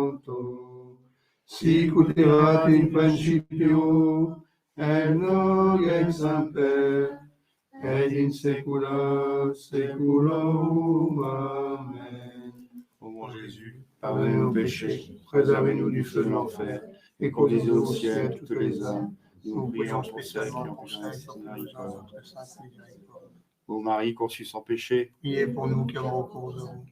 santo, sic ut erat in principio, et nunc et semper, et in saecula saeculorum. Amen. Ô mon Jésus, Pardonnez nos péchés, préservez-nous du feu de l'enfer, et conduisez au ciel toutes les âmes. nous prions pour celles qui ont besoin de Ô Marie conçue sans péché, priez pour nous qui avons recours à vous.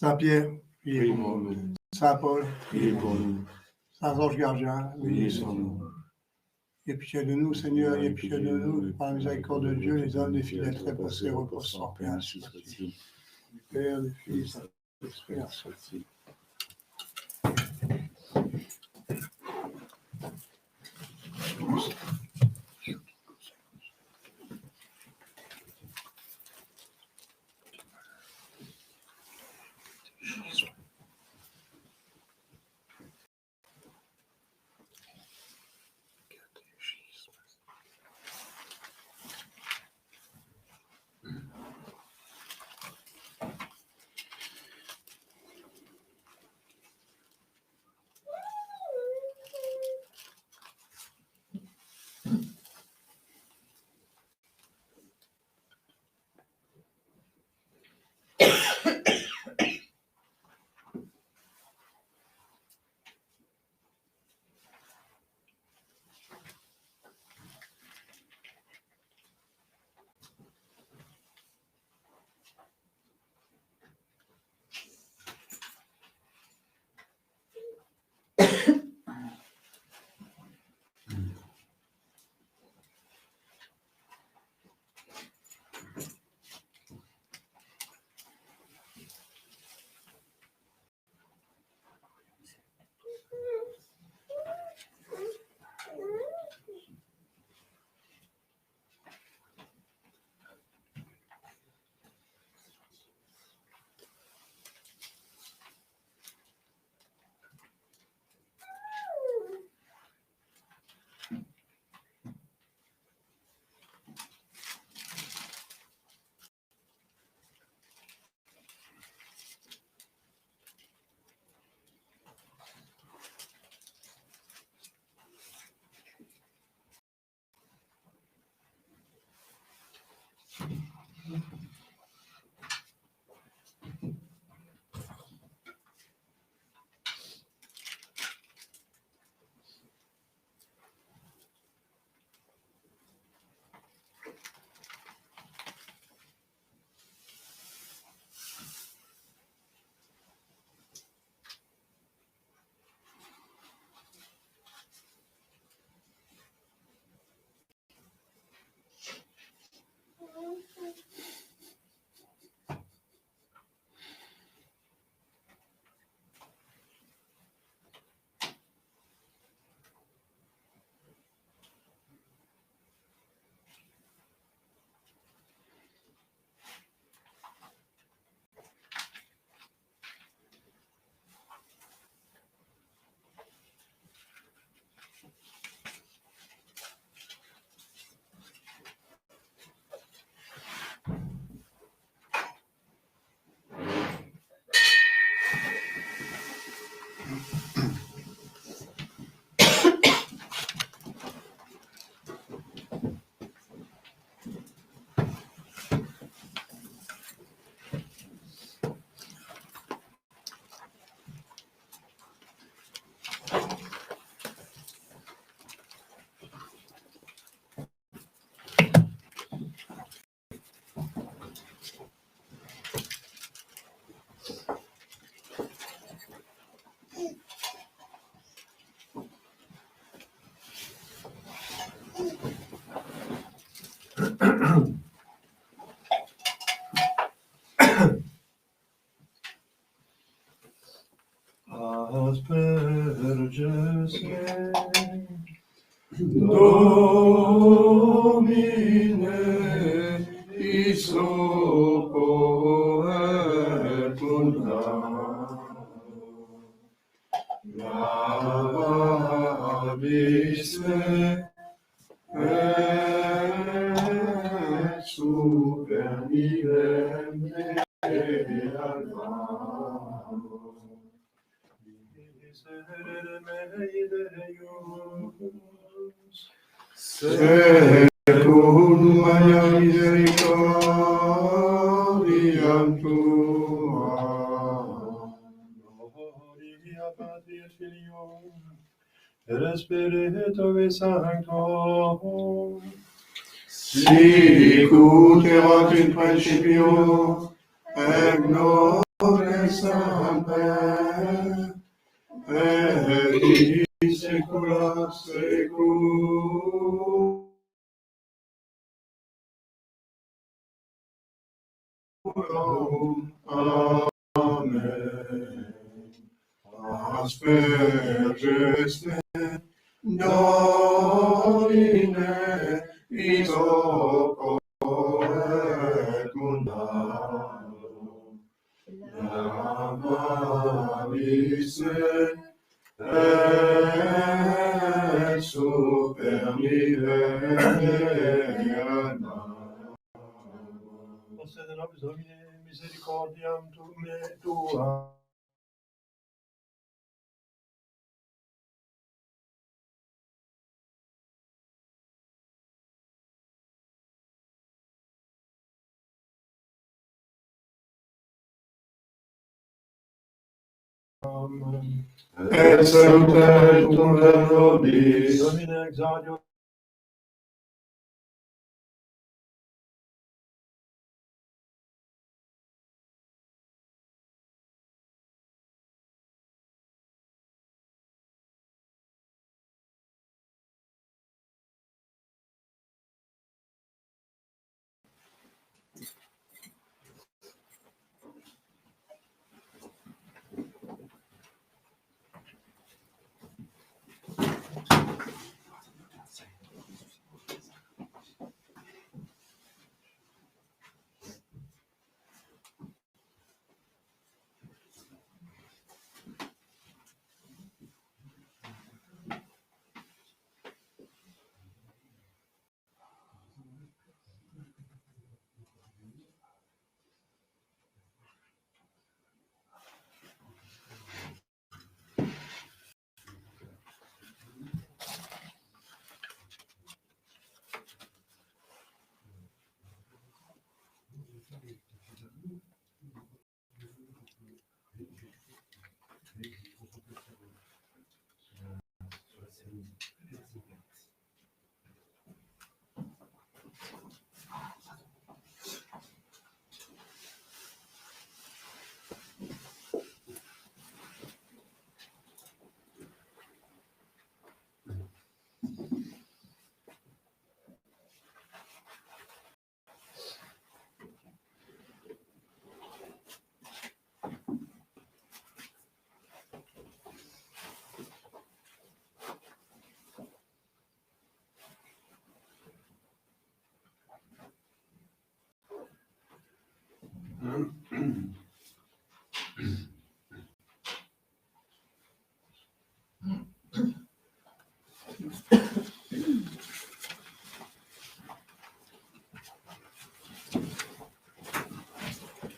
Saint Pierre, priez pour nous. Saint Paul, priez pour nous. Saint Ange Gardien, Priez sur nous. Aie pitié de nous, Seigneur, aie pitié de nous. Par la miséricorde de Dieu, les âmes des fidèles trépassés reposent en paix, ainsi soit-il. Du Père, du Fils, et de l'Esprit, ainsi soit-il. Asperges Domine, is sopo et munda, lavabisse et super nivem alvamo. Miserere mei Deus, secum mea misericordiam tua, gloria Patri et Filio, et Spiritui Sancto, sic ut erat in principio, et nunc et semper, et in saecula saeculorum. Amen. Asperges me, Domine, isopo et mundano, lavabisse et super nivem alvamo. Sed nobis Domine misericordiam tua. Amen. Et salutem per nobis, Domine exaudio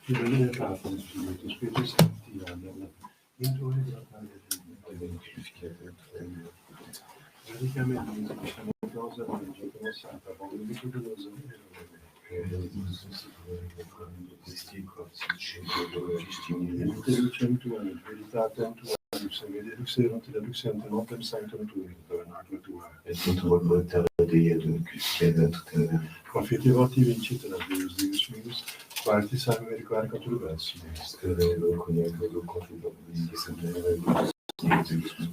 Domine Patris, Filii, Spiritus Sancti, Amen. In Due Gratale, radicamente, diciamo cosa, legge, santa, voglio tutto Introducem tuam, veritatem tuam, severe luxerunt et luxerunt notem sanctum tuum, tabernaculum tuum. Et tutum voluntatem Dei et Confiteretur vincit Deus, Deus meus, quartis salve quae conturbatum.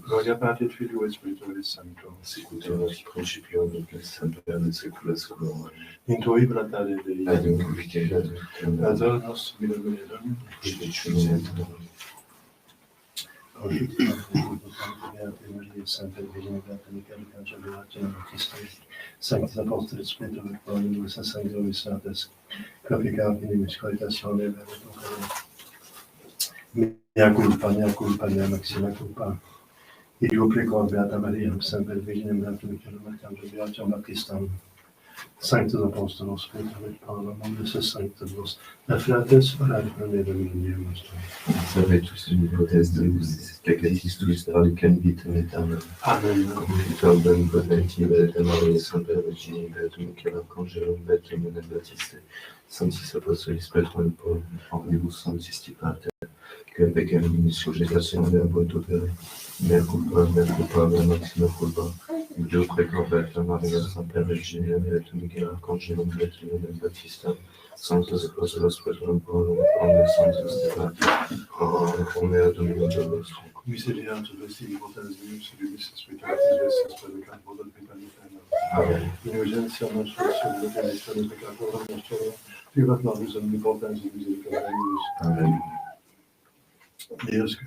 Gloria Patri et Filio et Spiritus Sancto, sic ut erat in principio nunc et semper et saecula saeculorum. in Due Gratale Dei, Adunc vicere Lazarus miserere, et Sanctis apostoli spiritu virtuali, sanctis sanctis, capica finimis coitatione, mea culpa, mea maxima culpa. Io prego Beata Maria, sempre Virginem Beatum Michaelum Arcangelo Beatum Baptistam, Sanctus Apostolos Spiritus et Paula, Mundus Sanctus, la fratres orare pro me Dominium nostrum. Salvetus in hypotes Deus, peccatis tuis radicam vitam aeternam. Amen. Confitor benipotenti Beata Maria, Sancta Virgine Beatum Michaelum Arcangelo Beatum Baptiste, Sanctis Apostolis Petrum et Paulum, Oribus Sanctisti Pater, que peccavimus surgitationem apontopere, mea culpa, mea maxima culpa. Dio prego Beata Maria, Sancta Virgine Beatum Michaelum Arcangelo Beatum Baptiste, Sanctus Apostolos Petrum Paulum, Omnes Sanctus Pater, pro mea Dominum nostrum. Misericordia vesti potens Deus, Deus spiritus vestis per peccato del peccato. Amen. Indulgentia nostra, sobre the peccato nostro, privat nobis omnipotens misericordia Deus. Amen. Deus.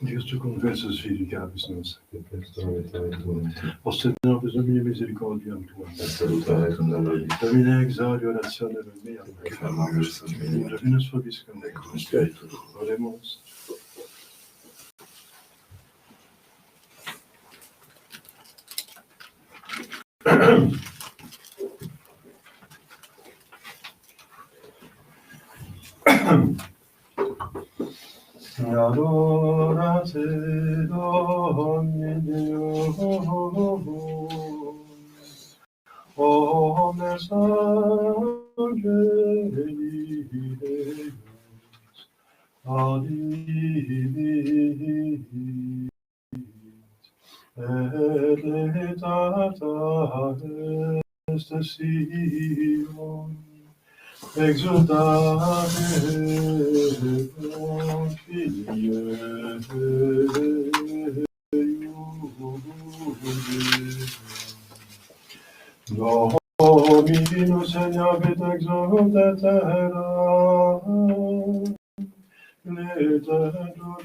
Dios tu conversus vidicavis nos, ostenabis Domini misericordiam tuam, Salutare cum nobis, Domine exaudi orationem meam, Dominus vobiscum, Spiritu. oremus. Adorate Domine Deus, omnes angeli Deus, adivit, et letata est Sion, exultate Filii Dominus segnavit exultet terra, letentur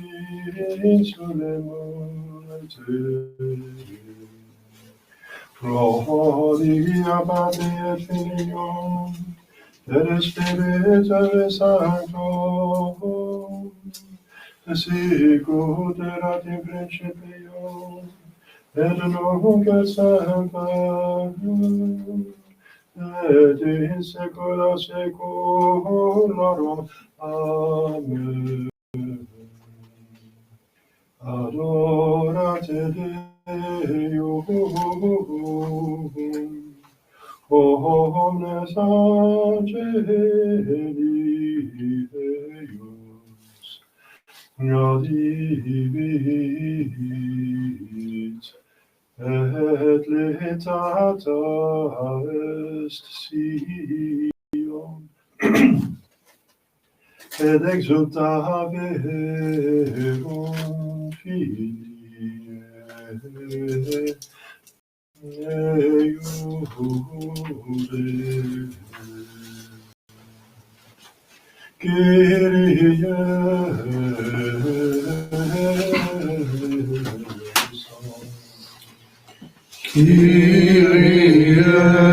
insulemus prodigia Patri et Filium, et Spiritus Sancto, sicut erat in principio, et nunc et semper, et in saecula saeculorum. Amen. Adorate Deum, omnes angeli Deus, adivit, et letata est Sion, et exultaverunt Filii Deus. Kyrie eleison. Kyrie eleison.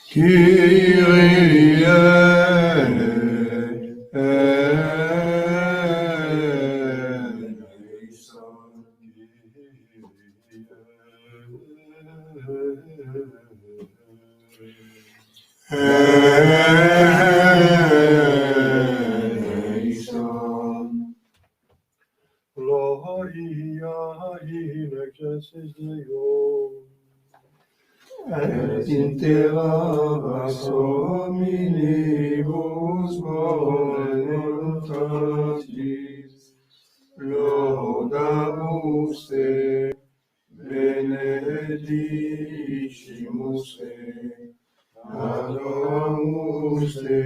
Kyrie Gloria in excelsis Deo. et interabas hominibus bone voluntatis, laudamus te, benedicimus te, adoramus te,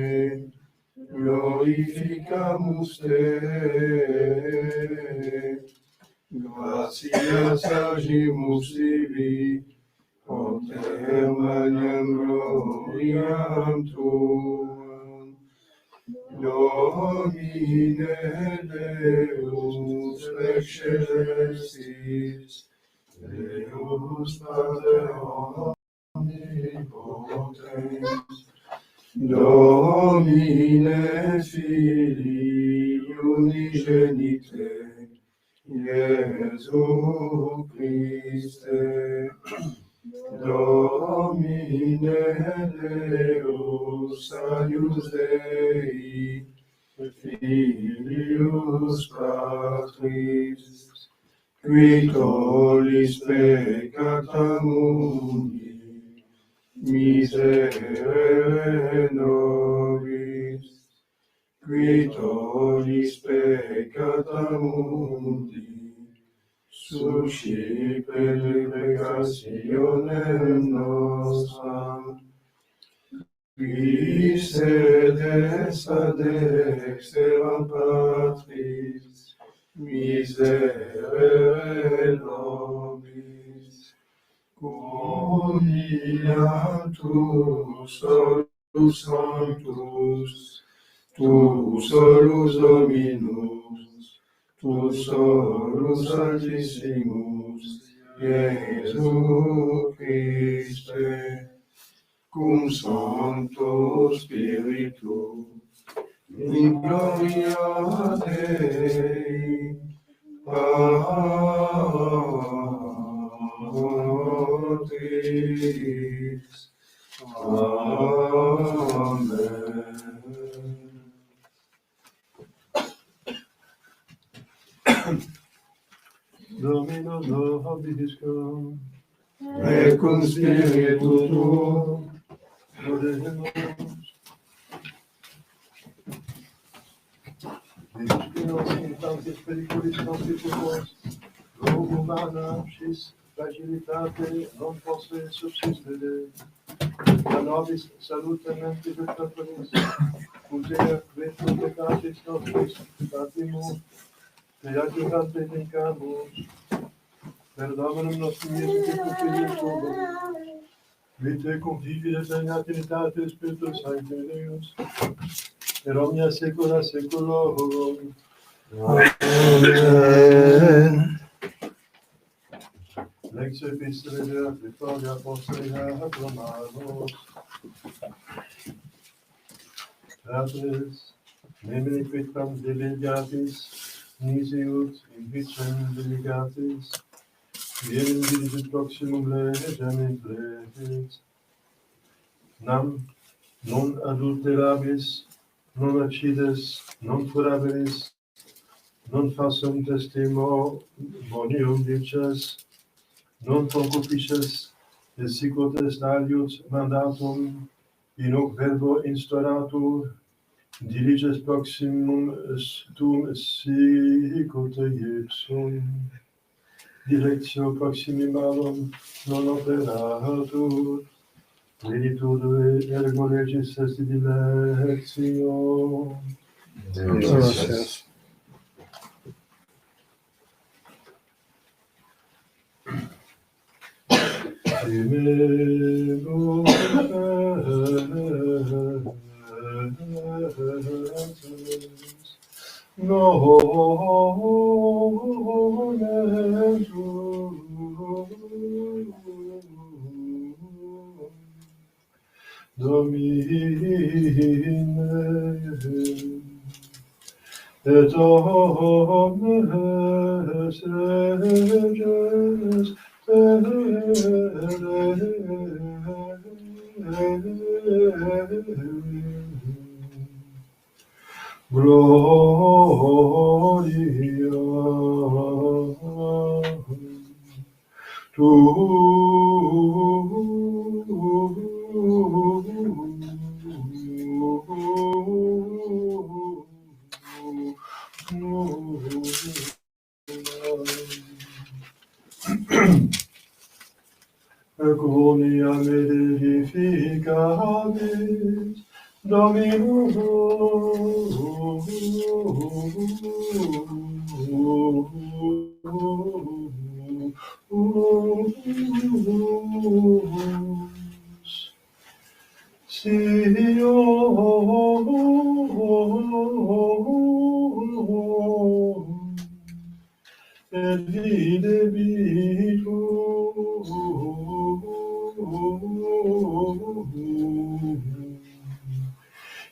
glorificamus te, gratias agimus tibi, Oter magnam gloriam tuam, Domine Deus excelsis, Deus Pater omnipotens, Domine Filii unigenite, Iesu Christe, Domine Deus salus Dei, Filius Patris, qui tollis peccata mundi, miserere nobis, qui tollis peccata mundi, suscipe peccationem nostram, qui sedes ad exteram Patris, miserere nobis, unia tu solus sanctus, tu solus Dominus, tu solus altissimus, Iesu Christe, cum Sancto Spiritu, in gloria Dei, Patris. Amen. Domino nobiscum, Et cum spiritu tuo, oremus. Deus spiritantis periculis constituos, humana sis fragilitate non posse subsistere, a nobis salutem mentis et corporis, usea retro peccatis nostris, patimus, et adjuvante vincamus, per Dominum nostrum Iesu Christum Filium tuum, vitae conviviet eterna Trinitate Spiritus Sancti Deus, per omnia saecula saeculorum. Amen. Lex epistolae de Apostoli Apostolia Romanos. Fratres, nemine quidquam delegatis, nisiut in vitrem delegatis, vierim diligit proximum legem implerit. Nam non adulterabis, non accides, non furabilis, non falsum testimonium dices, non concupisces, et sicut est aliud mandatum, in hoc verbo instauratur, diliges proximum tuum sicut ipsum. Dilectio proximi malum non operatur, plenitud ergo legis est dilectio. Gracias. Domine, et omnes reges Econia me edificabis, Dominus et videbitur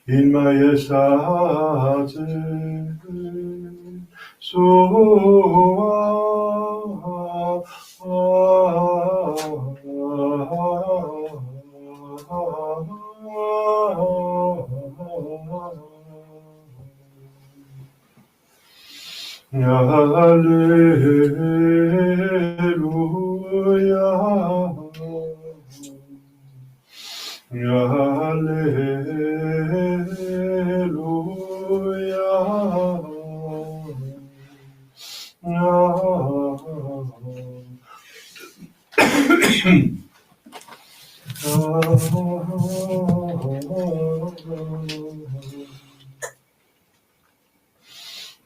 in majestate sua. Alleluia.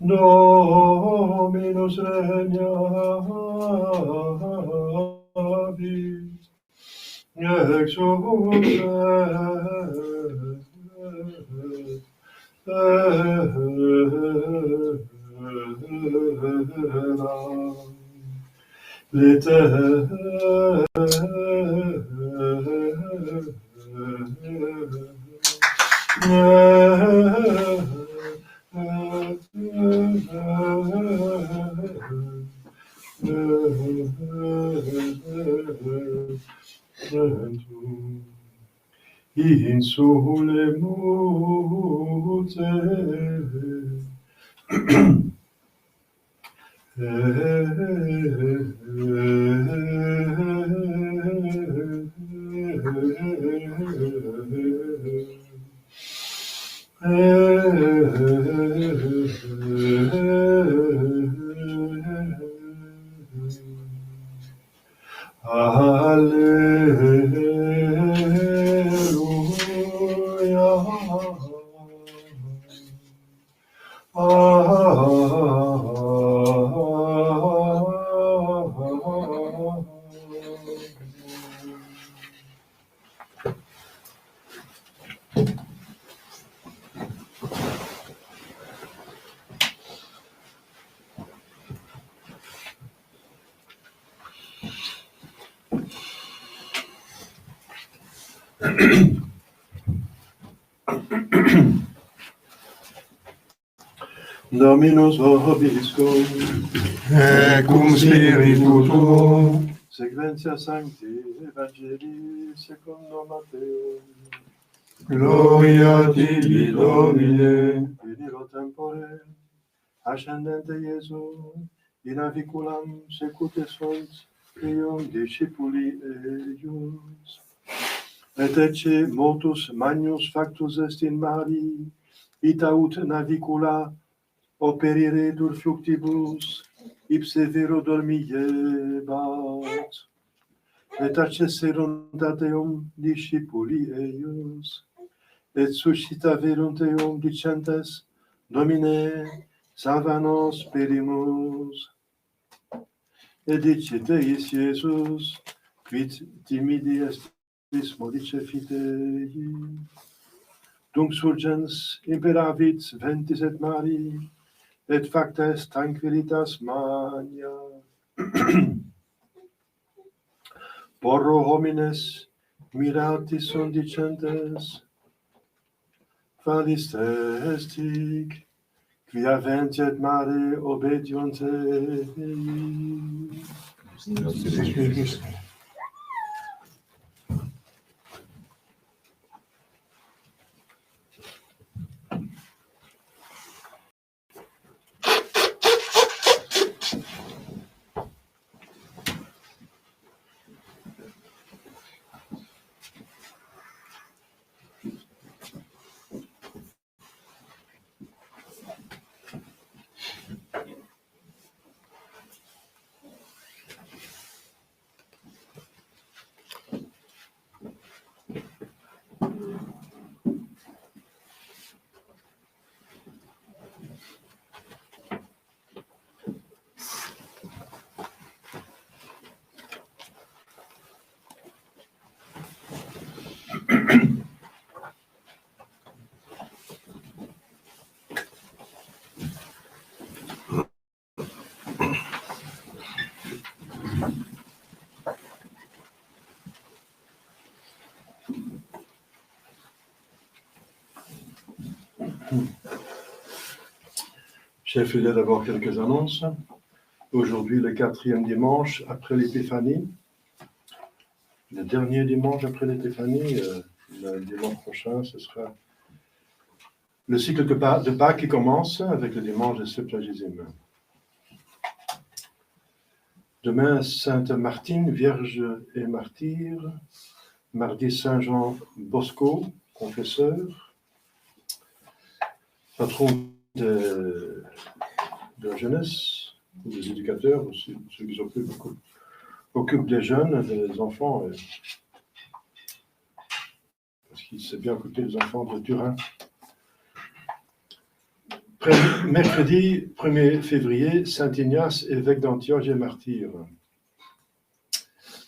Dominus regnabit, in sole mute Dominus vobiscum, et cum spiritu tuo, sequentia sancti evangelii secundo Matteo. gloria tibi Domine. In illo tempore, ascendente Iesu, in aviculam secute sunt prium discipuli eius. Et ecce motus magnus factus est in mari, ita ut navicula operiretur fluctibus, ipse vero dormiebat. Et accesserunt ad eum discipuli eius, et suscitaverunt eum dicentes, Domine, salva nos perimus. Et dicit eis Iesus, quid timidi estis modice fidei. Dunc surgens imperavit ventis et mari, et facta est tranquillitas magna. Porro homines miratis sunt dicentes, valis estic, quia ventet mare obediunt ei. Chers fidèles, d'abord quelques annonces. Aujourd'hui, le 4e dimanche après l'Épiphanie. Le dernier dimanche après l'Épiphanie, le dimanche prochain, ce sera le cycle de Pâques qui commence avec le dimanche de Septuagésime. Demain, Sainte Martine, Vierge et Martyre. Mardi, Saint Jean Bosco, confesseur. Patron de la jeunesse, des éducateurs, aussi, ceux qui s'occupent des jeunes, des enfants, parce qu'il sait bien occuper les enfants de Turin. Mercredi 1er février, Saint Ignace, évêque d'Antioche et martyr.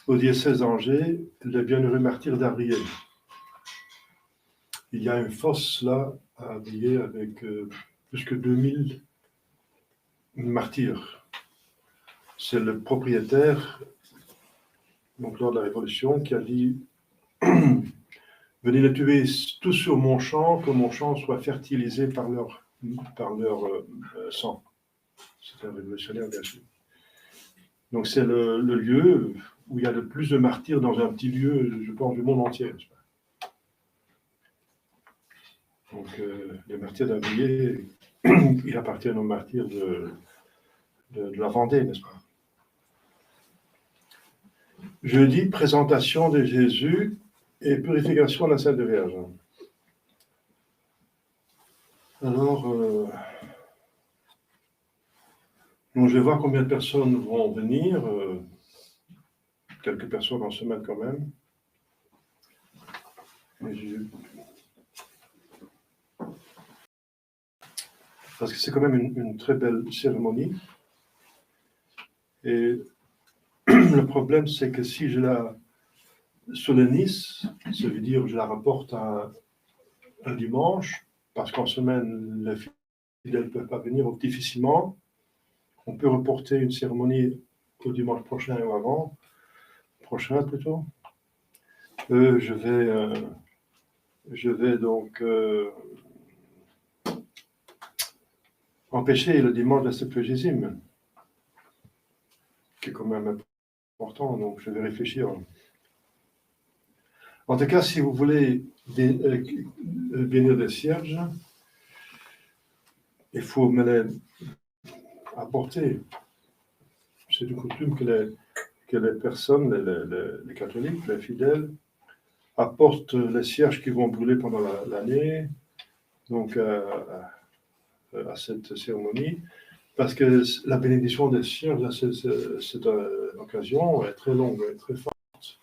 Au diocèse d'Angers, le bienheureux martyr d'Avrier. Il y a une fosse là, à Avrier, avec plus que 2000 martyrs. C'est le propriétaire, donc lors de la Révolution, qui a dit « Venez les tuer tous sur mon champ, que mon champ soit fertilisé par leur sang. » C'est un révolutionnaire, bien sûr. Donc c'est le lieu où il y a le plus de martyrs dans un petit lieu, je pense, du monde entier. Donc les martyrs d'Avrier, ils appartiennent aux martyrs de la Vendée, n'est-ce pas? Jeudi, présentation de Jésus et purification de la Sainte Vierge. Alors, donc je vais voir combien de personnes vont venir. Quelques personnes en semaine quand même. Parce que c'est quand même une très belle cérémonie. Et le problème, c'est que si je la solennise, ça veut dire que je la rapporte à un dimanche, parce qu'en semaine, les fidèles ne peuvent pas venir, ou difficilement, on peut reporter une cérémonie au dimanche prochain ou avant, prochain plutôt. Je vais donc empêcher le dimanche de la Septuagésime, qui est quand même important, donc je vais réfléchir. En tout cas, si vous voulez bénir des cierges, il faut me les apporter. C'est une coutume que les personnes, les catholiques, les fidèles, apportent les cierges qui vont brûler pendant l'année, donc à cette cérémonie, parce que la bénédiction des cierges, cette occasion est très longue, est très forte.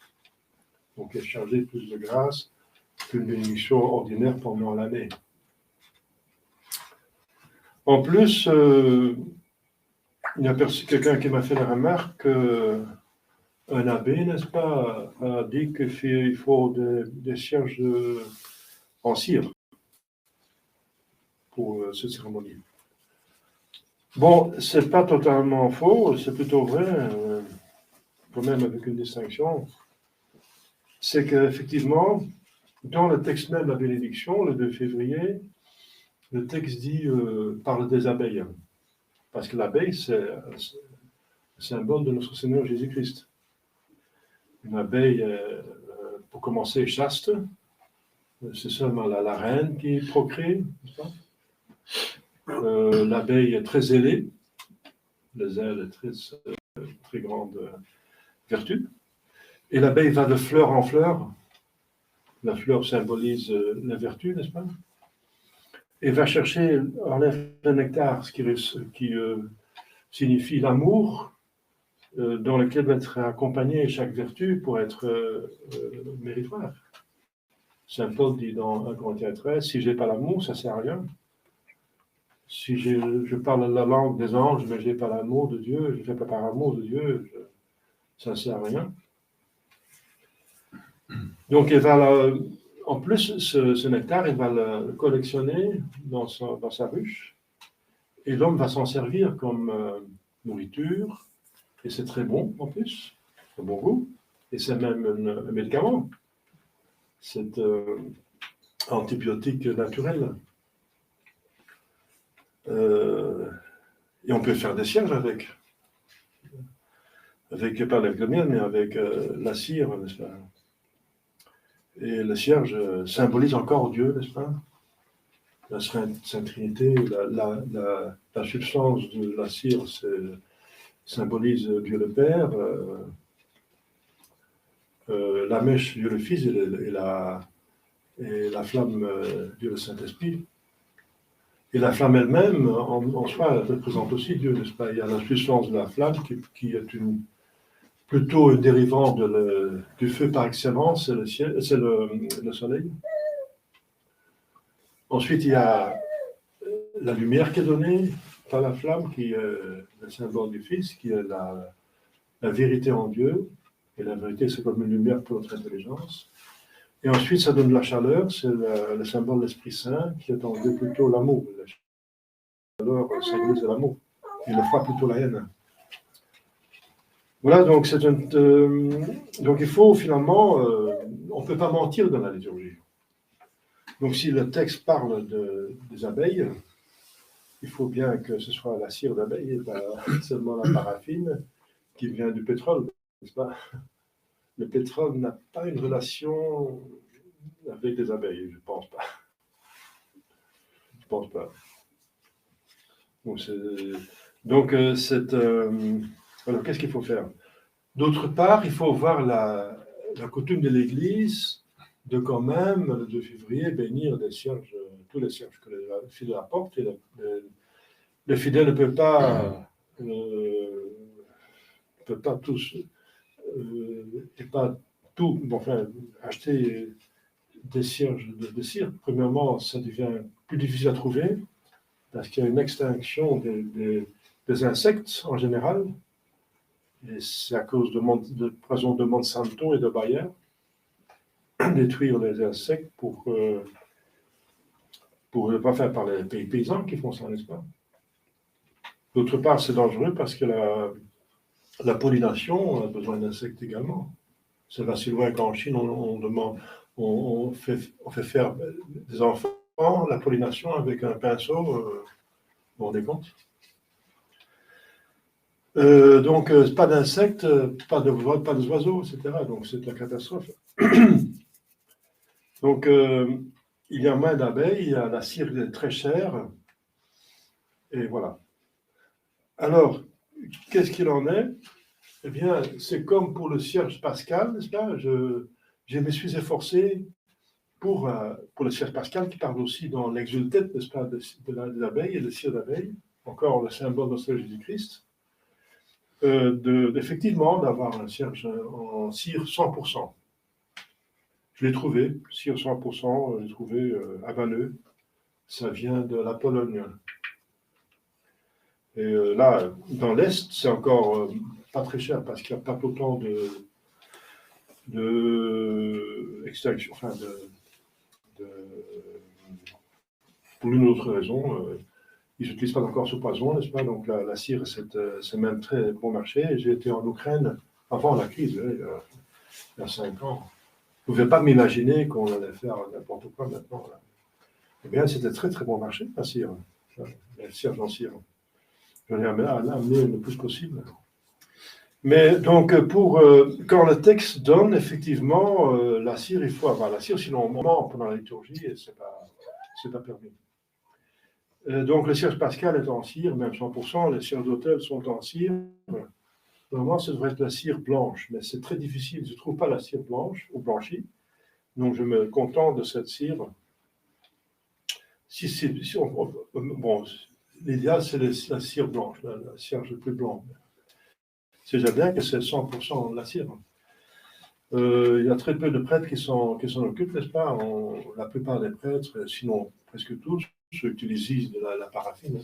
Donc, elle chargée plus de grâce qu'une bénédiction ordinaire pendant l'année. En plus, il y a quelqu'un qui m'a fait la remarque qu'un abbé, n'est-ce pas, a dit qu'il faut des cierges en cire pour cette cérémonie. Bon, c'est pas totalement faux, c'est plutôt vrai, quand même avec une distinction. C'est qu'effectivement, dans le texte même de la bénédiction, le 2 février, le texte dit, parle des abeilles. Parce que l'abeille, c'est le symbole de notre Seigneur Jésus-Christ. Une abeille, pour commencer, chaste. C'est seulement la reine qui procrée. L'abeille est très zélée. Le zèle est très grande vertu. Et l'abeille va de fleur en fleur. La fleur symbolise la vertu, n'est-ce pas? Et va chercher, enlève le nectar, ce qui signifie l'amour, dans lequel va être accompagnée chaque vertu pour être méritoire. Saint Paul dit dans 1 Corinthiens 13, si je n'ai pas l'amour, ça ne sert à rien. Si je parle la langue des anges, mais je n'ai pas l'amour de Dieu, je ne fais pas par amour de Dieu, ça ne sert à rien. Donc, en plus, ce nectar, il va le collectionner dans sa ruche, et l'homme va s'en servir comme nourriture, et c'est très bon en plus, c'est bon goût, et c'est même un médicament. C'est antibiotique naturel. Et on peut faire des cierges avec pas avec le miel, mais avec la cire, n'est-ce pas? Et le cierge symbolise encore Dieu, n'est-ce pas? La Sainte Trinité, la substance de la cire symbolise Dieu le Père, la mèche Dieu le Fils et la flamme Dieu le Saint-Esprit. Et la flamme elle-même, en soi, elle représente aussi Dieu, n'est-ce pas? Il y a la substance de la flamme qui est plutôt un dérivant du feu par excellence, c'est le soleil. Ensuite, il y a la lumière qui est donnée par la flamme, qui est le symbole du Fils, qui est la vérité en Dieu. Et la vérité, c'est comme une lumière pour notre intelligence. Et ensuite, ça donne de la chaleur, c'est le symbole de l'Esprit Saint, qui est en Dieu plutôt l'amour. La chaleur symbolise l'amour, et le froid plutôt la haine. Voilà, donc donc il faut finalement, on ne peut pas mentir dans la liturgie. Donc si le texte parle des abeilles, il faut bien que ce soit la cire d'abeille et pas seulement la paraffine qui vient du pétrole, n'est-ce pas? Le pétrole n'a pas une relation avec les abeilles, je ne pense pas. Je ne pense pas. Donc, alors, qu'est-ce qu'il faut faire? D'autre part, il faut voir la coutume de l'Église de quand même, le 2 février, bénir les cierges, tous les cierges que les fidèles apportent. Et les fidèles ne peuvent pas, tous, et pas tout, enfin, acheter des cierges de cire. Premièrement, ça devient plus difficile à trouver, parce qu'il y a une extinction des insectes en général, et c'est à cause de poison de Monsanto et de Bayer, détruire les insectes pour pas faire par les paysans qui font ça, n'est-ce pas? D'autre part, c'est dangereux parce que la pollination a besoin d'insectes également. C'est pas si loin qu'en Chine, on fait faire des enfants la pollination avec un pinceau, vous vous rendez compte? Donc, pas d'insectes, pas d'oiseaux, etc. Donc, c'est la catastrophe. Donc, il y a moins d'abeilles, la cire est très chère, et voilà. Alors, qu'est-ce qu'il en est? Eh bien, c'est comme pour le cierge pascal, n'est-ce pas? Je me suis efforcé pour le cierge pascal, qui parle aussi dans l'exultet, n'est-ce pas, des abeilles et le cire d'abeille, encore le symbole de notre Jésus-Christ, effectivement d'avoir un cierge en cire 100%. Je l'ai trouvé, cire 100%, je l'ai trouvé à Vanneux. Ça vient de la Pologne. Et là, dans l'Est, c'est encore pas très cher parce qu'il n'y a pas autant extraction, enfin pour une autre raison, Ils n'utilisent pas encore ce poison, n'est-ce pas? Donc la cire, c'est même très bon marché. J'ai été en Ukraine avant la crise, il y a 5 ans. Je ne pouvais pas m'imaginer qu'on allait faire n'importe quoi maintenant. Là. Eh bien, c'était très très bon marché, la cire. La cire en cire. Je l'ai amené le plus possible. Mais donc, quand le texte donne, effectivement, la cire, il faut avoir la cire, sinon on ment pendant la liturgie et ce n'est pas permis. Donc, le cierge pascal est en cire, même 100%, les cierges d'autel sont en cire. Normalement, ça devrait être la cire blanche, mais c'est très difficile. Je ne trouve pas la cire blanche ou blanchie. Donc, je me contente de cette cire. Bon, l'idéal, c'est la cire blanche, la cierge le plus blanc. C'est déjà bien que c'est 100% de la cire. Il y a très peu de prêtres qui s'en occupent, n'est-ce pas? La plupart des prêtres, sinon presque tous, utilisent de la paraffine.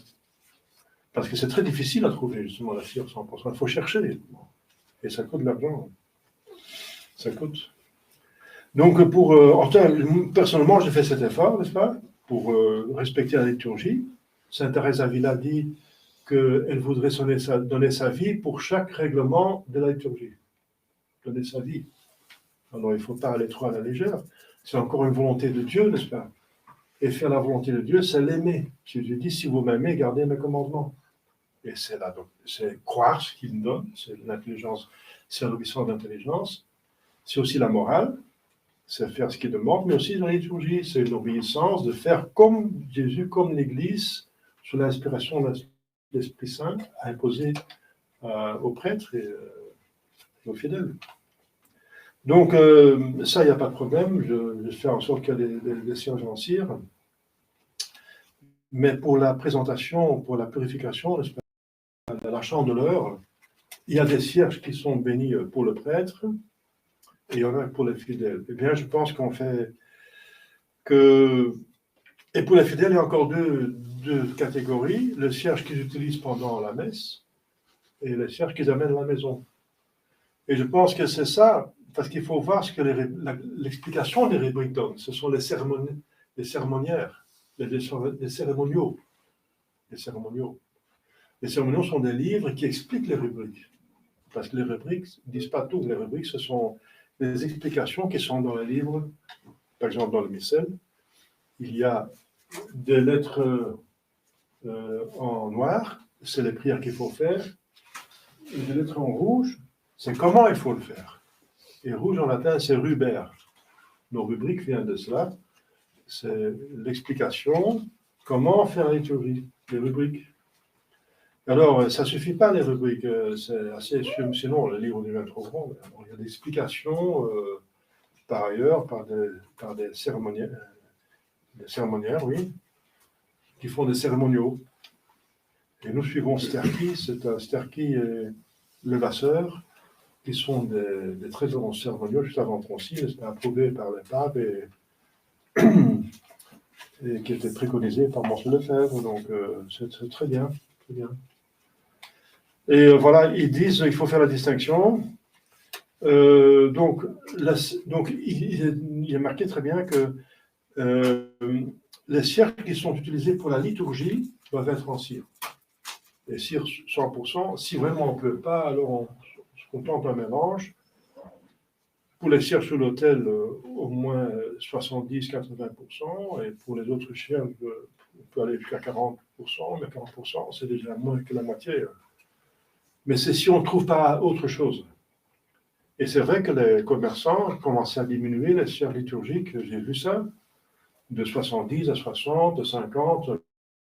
Parce que c'est très difficile à trouver, justement, la cire 100%. Il faut chercher. Et ça coûte de l'argent. Ça coûte. Donc, personnellement, j'ai fait cet effort, n'est-ce pas? Pour respecter la liturgie. Sainte Thérèse d'Avila dit qu'elle voudrait donner sa vie pour chaque règlement de la liturgie. Donner sa vie. Alors, il ne faut pas aller trop à la légère. C'est encore une volonté de Dieu, n'est-ce pas? Et faire la volonté de Dieu, c'est l'aimer. Jésus dit, si vous m'aimez, gardez mes commandements. Et c'est là, donc, c'est croire ce qu'il nous donne, c'est l'intelligence, c'est l'obéissance d'intelligence. C'est aussi la morale, c'est faire ce qui demande, mais aussi la liturgie, c'est l'obéissance de faire comme Jésus, comme l'Église, sous l'inspiration de l'Esprit Saint, a imposé aux prêtres et aux fidèles. Donc, ça, il n'y a pas de problème. Je fais en sorte qu'il y ait des cierges en cire. Mais pour la présentation, pour la purification, la chandeleur, il y a des cierges qui sont bénis pour le prêtre et il y en a pour les fidèles. Eh bien, je pense qu'on fait que... Et pour les fidèles, il y a encore deux catégories. Le cierge qu'ils utilisent pendant la messe et le cierge qu'ils amènent à la maison. Et je pense que c'est ça, parce qu'il faut voir ce que l'explication des rubriques donnent. Ce sont les cérémoniaires, les cérémoniaux. Les cérémoniaux. Les cérémoniaux sont des livres qui expliquent les rubriques. Parce que les rubriques ne disent pas tout. Les rubriques, ce sont des explications qui sont dans les livres. Par exemple, dans le missel, il y a des lettres en noir, c'est les prières qu'il faut faire. Et des lettres en rouge, c'est comment il faut le faire. Et rouge en latin, c'est ruber. Nos rubriques viennent de cela. C'est l'explication, comment faire la liturgie, les rubriques. Alors, ça ne suffit pas, les rubriques, c'est assez, sinon le livre devient trop grand. Alors, il y a des explications, par ailleurs, par des cérémoniaires, oui, qui font des cérémoniaux. Et nous suivons Sterki, c'est un Sterki et Levasseur, qui sont des très bons cérémoniaux, juste avant le concile, approuvés par les papes et qui étaient préconisés par Monsieur Lefebvre. Donc, c'est très bien, très bien. Et voilà, ils disent qu'il faut faire la distinction. Donc, il est marqué très bien que les cierges qui sont utilisés pour la liturgie doivent être en cire. Et cire 100%, si vraiment on ne peut pas, alors on se contente d'un mélange. Pour les cierges sur l'autel, au moins 70-80%, et pour les autres cierges, on peut aller jusqu'à 40%, mais 40%, c'est déjà moins que la moitié. Mais c'est si on ne trouve pas autre chose. Et c'est vrai que les commerçants commençaient à diminuer les cierges liturgiques, j'ai vu ça, de 70 à 60, de 50,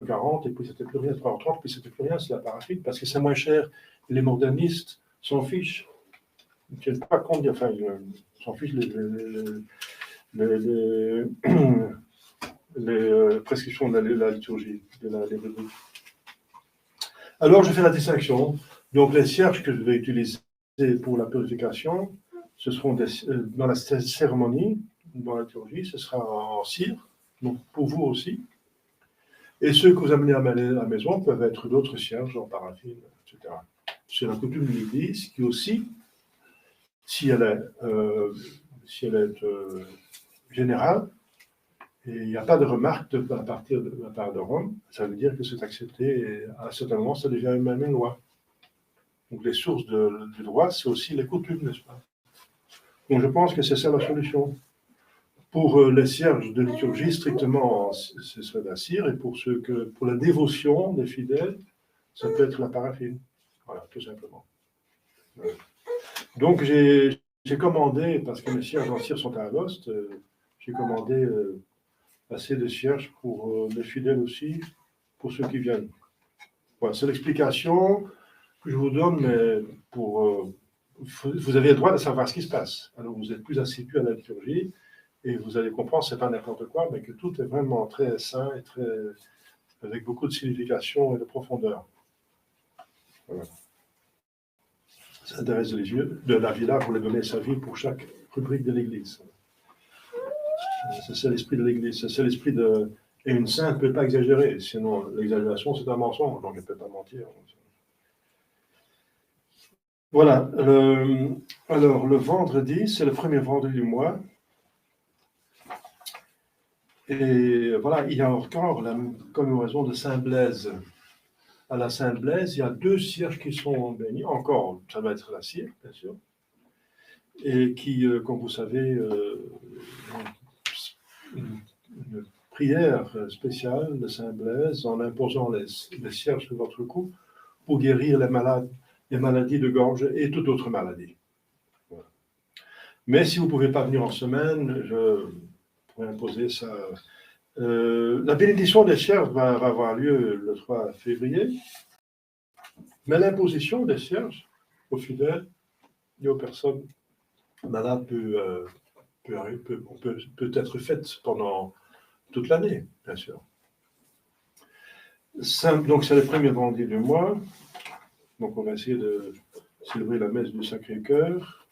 40, et puis c'était plus rien, 30, puis c'était plus rien, c'est la paraffine, parce que c'est moins cher. Les modernistes s'en fichent. Ils ne tiennent pas compte, enfin, ils s'en fichent les prescriptions de la liturgie, de la liturgie. Alors, je fais la distinction. Donc, les cierges que je vais utiliser pour la purification, ce seront dans la cérémonie, dans la liturgie, ce sera en cire, donc pour vous aussi. Et ceux que vous amenez à la maison peuvent être d'autres cierges en paraffine, etc. C'est la coutume de l'Église qui aussi, si elle est générale, Et il n'y a pas de remarque à partir de la part de Rome. Ça veut dire que c'est accepté et à un certain moment, ça devient même une loi. Donc les sources du droit, c'est aussi les coutumes, n'est-ce pas? Donc je pense que c'est ça la solution. Pour les cierges de liturgie, strictement, ce serait la cire, et pour la dévotion des fidèles, ça peut être la paraffine. Voilà, tout simplement. Voilà. Donc j'ai commandé, parce que les cierges en cire sont à Alost, j'ai commandé assez de cierges pour les fidèles aussi, pour ceux qui viennent. Voilà, c'est l'explication que je vous donne, mais vous avez le droit de savoir ce qui se passe. Alors vous êtes plus assidus à la liturgie, et vous allez comprendre, c'est pas n'importe quoi, mais que tout est vraiment très sain et avec beaucoup de signification et de profondeur. Voilà. Ça intéresse de la Villa voulait donner sa vie pour chaque rubrique de l'Église. C'est l'esprit de l'Église, c'est l'esprit de... Et une sainte ne peut pas exagérer, sinon l'exagération c'est un mensonge, donc elle ne peut pas mentir. Voilà, alors le vendredi, c'est le premier vendredi du mois. Et voilà, il y a encore la commémoration de Saint-Blaise. À la Saint-Blaise, il y a 2 cierges qui sont bénis, encore, ça va être la cire, bien sûr, et qui, comme vous savez, une prière spéciale de Saint-Blaise en imposant les cierges sur votre cou pour guérir les maladies de gorge et toute autre maladie. Voilà. Mais si vous ne pouvez pas venir en semaine, je pourrais imposer ça. La bénédiction des cierges va avoir lieu le 3 février, mais l'imposition des cierges aux fidèles et aux personnes malades peut être faite pendant toute l'année, bien sûr. Donc c'est le premier vendredi du mois, donc on va essayer de célébrer la messe du Sacré-Cœur,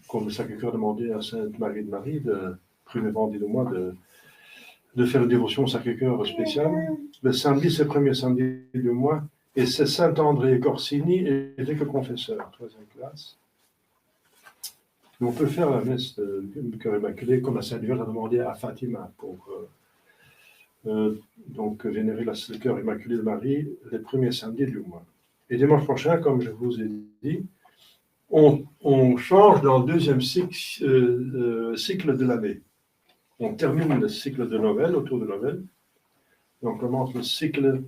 comme le Sacré-Cœur demandait à Sainte Marie de Marie, le premier vendredi du mois, de faire une dévotion au Sacré-Cœur spéciale. Le samedi, c'est le premier samedi du mois, et c'est Saint-André Corsini, évêque confesseur, 3e classe. Et on peut faire la messe du Cœur Immaculé, comme la Sainte Vierge a demandé à Fatima, pour donc vénérer le Cœur Immaculé de Marie les premiers samedis du mois. Et dimanche prochain, comme je vous ai dit, on change dans le 2e cycle de l'année. On termine le cycle de Noël, autour de Noël, et on commence le cycle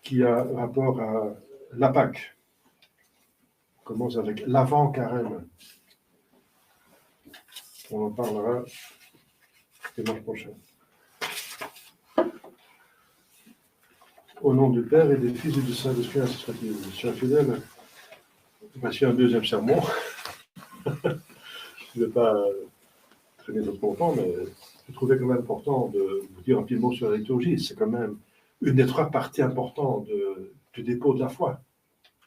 qui a rapport à la Pâque. On commence avec l'Avent-Carême. On en parlera dimanche prochain. Au nom du Père et des Fils et du Saint-Esprit, ainsi soit-il. Chers fidèles, voici un 2e sermon. Je ne vais pas traîner trop longtemps, mais je trouvais quand même important de vous dire un petit mot sur la liturgie. C'est quand même une des 3 parties importantes du dépôt de la foi.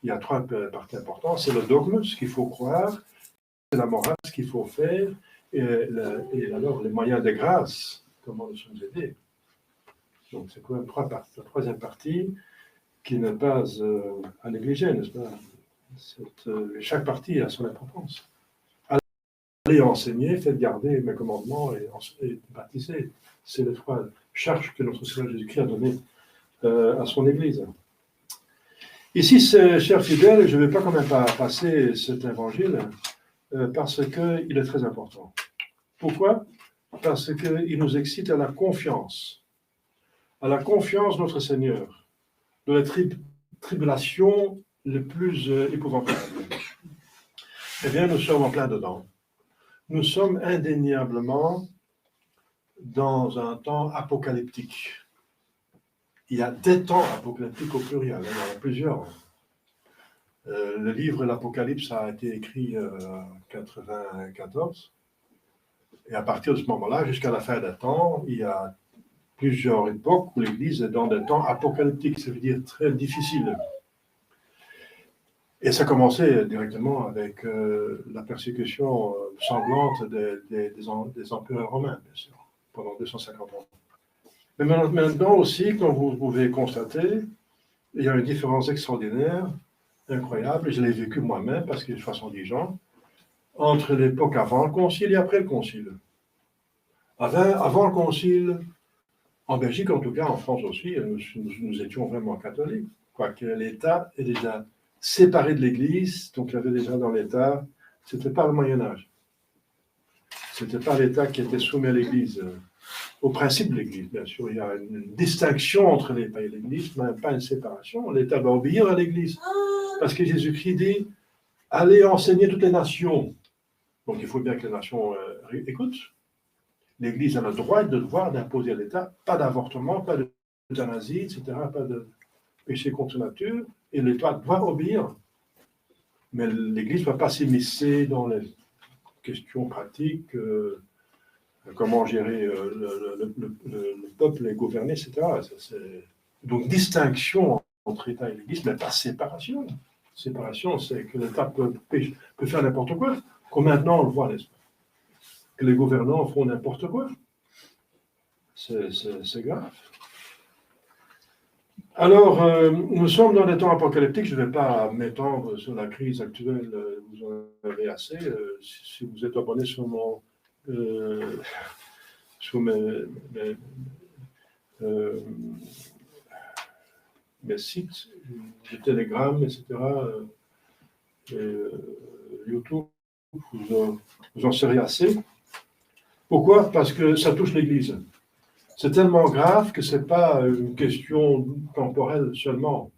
Il y a 3 parties importantes. C'est le dogme, ce qu'il faut croire, c'est la morale, ce qu'il faut faire, et alors les moyens de grâce, comment nous sommes aidés. Donc c'est quand même 3 parties. La 3e partie qui n'est pas à négliger, n'est-ce pas? Chaque partie a son importance. Allez enseigner, faites garder mes commandements et baptiser. C'est les 3 charges que notre Seigneur Jésus-Christ a données à son Église. Ici, chers fidèles, je ne vais pas quand même pas passer cet évangile parce qu'il est très important. Pourquoi? Parce qu'il nous excite à la confiance de notre Seigneur, de la tribulation les plus épouvantables. Eh bien, nous sommes en plein dedans. Nous sommes indéniablement dans un temps apocalyptique. Il y a des temps apocalyptiques au pluriel, il y en a plusieurs. Le livre l'Apocalypse a été écrit en 1994. Et à partir de ce moment-là, jusqu'à la fin des temps, il y a plusieurs époques où l'Église est dans des temps apocalyptiques, ça veut dire très difficiles. Et ça commençait directement avec la persécution sanglante des empereurs romains, bien sûr, pendant 250 ans. Mais maintenant aussi, comme vous pouvez constater, il y a une différence extraordinaire, incroyable, et je l'ai vécu moi-même parce que j'ai 70 ans, entre l'époque avant le Concile et après le Concile. Avant le concile, en Belgique en tout cas, en France aussi, nous étions vraiment catholiques, quoique l'État est déjà séparé de l'Église, donc il y avait déjà dans l'État, c'était pas le Moyen-Âge. C'était pas l'État qui était soumis à l'Église, au principe de l'Église, bien sûr. Il y a une distinction entre l'État et l'Église, mais pas une séparation. L'État doit obéir à l'Église. Parce que Jésus-Christ dit, allez enseigner toutes les nations. Donc il faut bien que les nations écoutent. L'Église a le droit et le devoir d'imposer à l'État pas d'avortement, pas d'euthanasie, etc., pas de péché contre nature, et l'État doit obéir. Mais l'Église ne va pas s'immiscer dans les questions pratiques, comment gérer le peuple et gouverner, etc. Donc distinction entre État et l'Église, mais pas séparation. Séparation, c'est que l'État peut faire n'importe quoi, comme maintenant on le voit, n'est-ce pas? Que les gouvernants font n'importe quoi. C'est grave. Alors, nous sommes dans des temps apocalyptiques. Je ne vais pas m'étendre sur la crise actuelle. Vous en avez assez. Si vous êtes abonné sur mes sites de Telegram, etc., YouTube, vous en serez assez. Pourquoi? Parce que ça touche l'Église. C'est tellement grave que ce n'est pas une question temporelle seulement.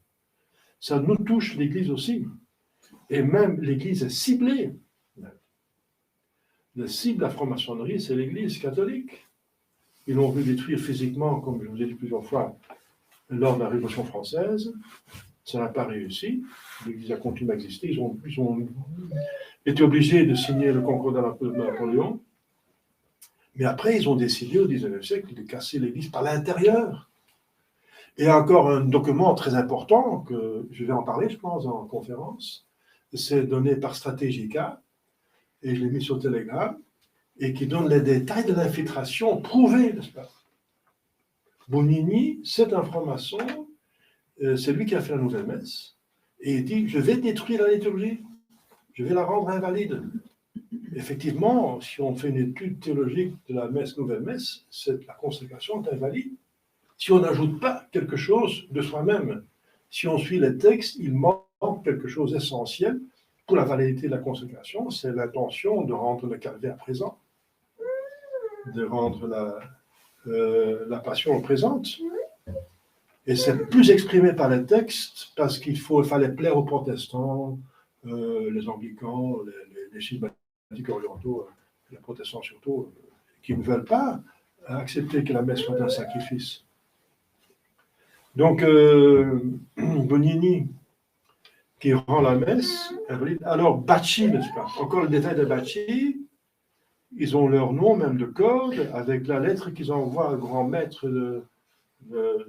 Ça nous touche l'Église aussi. Et même l'Église est ciblée. La cible de la franc-maçonnerie, c'est l'Église catholique. Ils l'ont vu détruire physiquement, comme je vous ai dit plusieurs fois, lors de la Révolution française. Ça n'a pas réussi. L'Église a continué à exister. Ils ont été obligés de signer le Concordat de Napoléon. Mais après, ils ont décidé au XIXe siècle de casser l'Église par l'intérieur. Et encore un document très important, que je vais en parler, je pense, en conférence, c'est donné par Stratégica, et je l'ai mis sur Telegram, et qui donne les détails de l'infiltration prouvée, n'est-ce pas? Bonini, c'est un franc-maçon, c'est lui qui a fait la nouvelle messe, et il dit, je vais détruire la liturgie, je vais la rendre invalide. Effectivement, si on fait une étude théologique de la messe, nouvelle messe, la consécration est invalide. Si on n'ajoute pas quelque chose de soi-même, si on suit les textes, il manque quelque chose d'essentiel pour la validité de la consécration, c'est l'intention de rendre le calvaire présent, de rendre la passion présente. Et c'est plus exprimé par les textes parce qu'il fallait plaire aux protestants, les anglicans, les schismatiques orientaux, les protestants surtout, qui ne veulent pas accepter que la messe soit un sacrifice. Donc, Bonini, qui rend la messe, alors Bacci, n'est-ce pas? Encore le détail de Bacci, ils ont leur nom, même de code, avec la lettre qu'ils envoient au grand maître de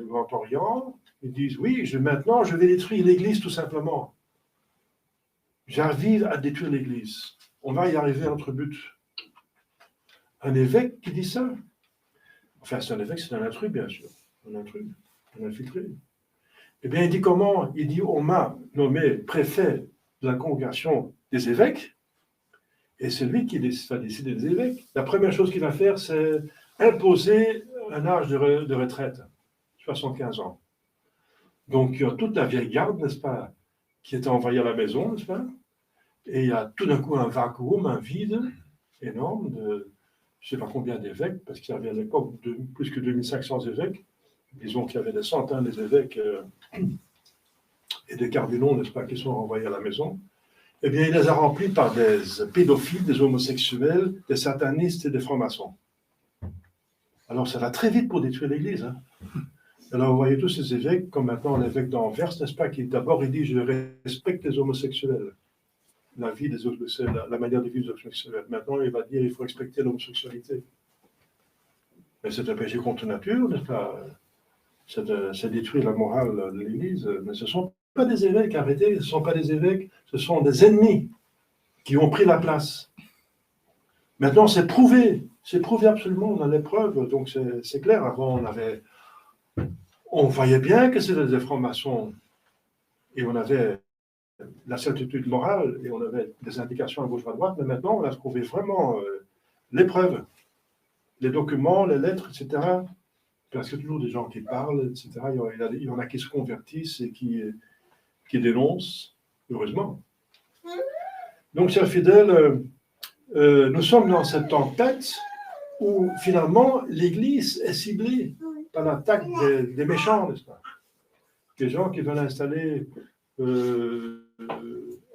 Grand Orient. Ils disent, oui, maintenant je vais détruire l'Église tout simplement. J'arrive à détruire l'Église. On va y arriver à notre but. Un évêque qui dit ça. Enfin, c'est un évêque, c'est un intrus, bien sûr. Un intrus, un infiltré. Eh bien, il dit comment? Il dit, on m'a nommé préfet de la congrégation des évêques, et c'est lui qui va décider des évêques. La première chose qu'il va faire, c'est imposer un âge de retraite, 75 ans. Donc, il y a toute la vieille garde, n'est-ce pas, qui est envoyée à la maison, n'est-ce pas? Et il y a tout d'un coup un vacuum, un vide énorme de je ne sais pas combien d'évêques, parce qu'il y avait à l'époque plus que 2500 évêques. Disons qu'il y avait des centaines d'évêques et des cardinaux, n'est-ce pas, qui sont renvoyés à la maison. Eh bien, il les a remplis par des pédophiles, des homosexuels, des satanistes et des francs-maçons. Alors, ça va très vite pour détruire l'Église. Hein. Alors, vous voyez tous ces évêques, comme maintenant l'évêque d'Anvers, n'est-ce pas, qui d'abord, il dit, je respecte les homosexuels. La manière de vivre des homosexuels. Maintenant, il va dire il faut respecter l'homosexualité. Mais c'est un péché contre nature, n'est-ce pas? C'est détruire la morale de l'Église. Mais ce ne sont pas des évêques, arrêtez, ce ne sont pas des évêques, ce sont des ennemis qui ont pris la place. Maintenant, c'est prouvé absolument, on a les preuves, donc c'est clair. Avant, on voyait bien que c'était des francs-maçons et on avait la certitude morale et on avait des indications à gauche à droite, mais maintenant on a trouvé vraiment les preuves. les documents, les lettres, etc. Parce qu'il y a toujours des gens qui parlent, etc. Il y en a qui se convertissent et qui dénoncent, heureusement. Donc, chers fidèles, nous sommes dans cette tempête où finalement l'Église est ciblée par l'attaque des méchants, n'est-ce pas? Des gens qui veulent installer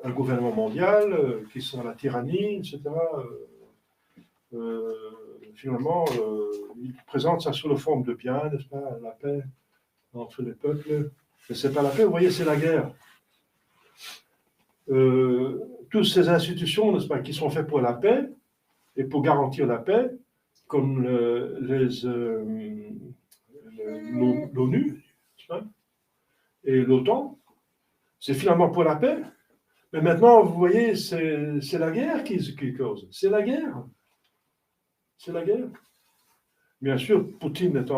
un gouvernement mondial, qui sont à la tyrannie, etc. Finalement, ils présentent ça sous la forme de bien, n'est-ce pas? La paix entre les peuples. Mais ce n'est pas la paix, vous voyez, c'est la guerre. Toutes ces institutions, n'est-ce pas, qui sont faites pour la paix et pour garantir la paix, comme l'ONU et l'OTAN, c'est finalement pour la paix. Mais maintenant, vous voyez, c'est la guerre qui cause. C'est la guerre. C'est la guerre. Bien sûr, Poutine est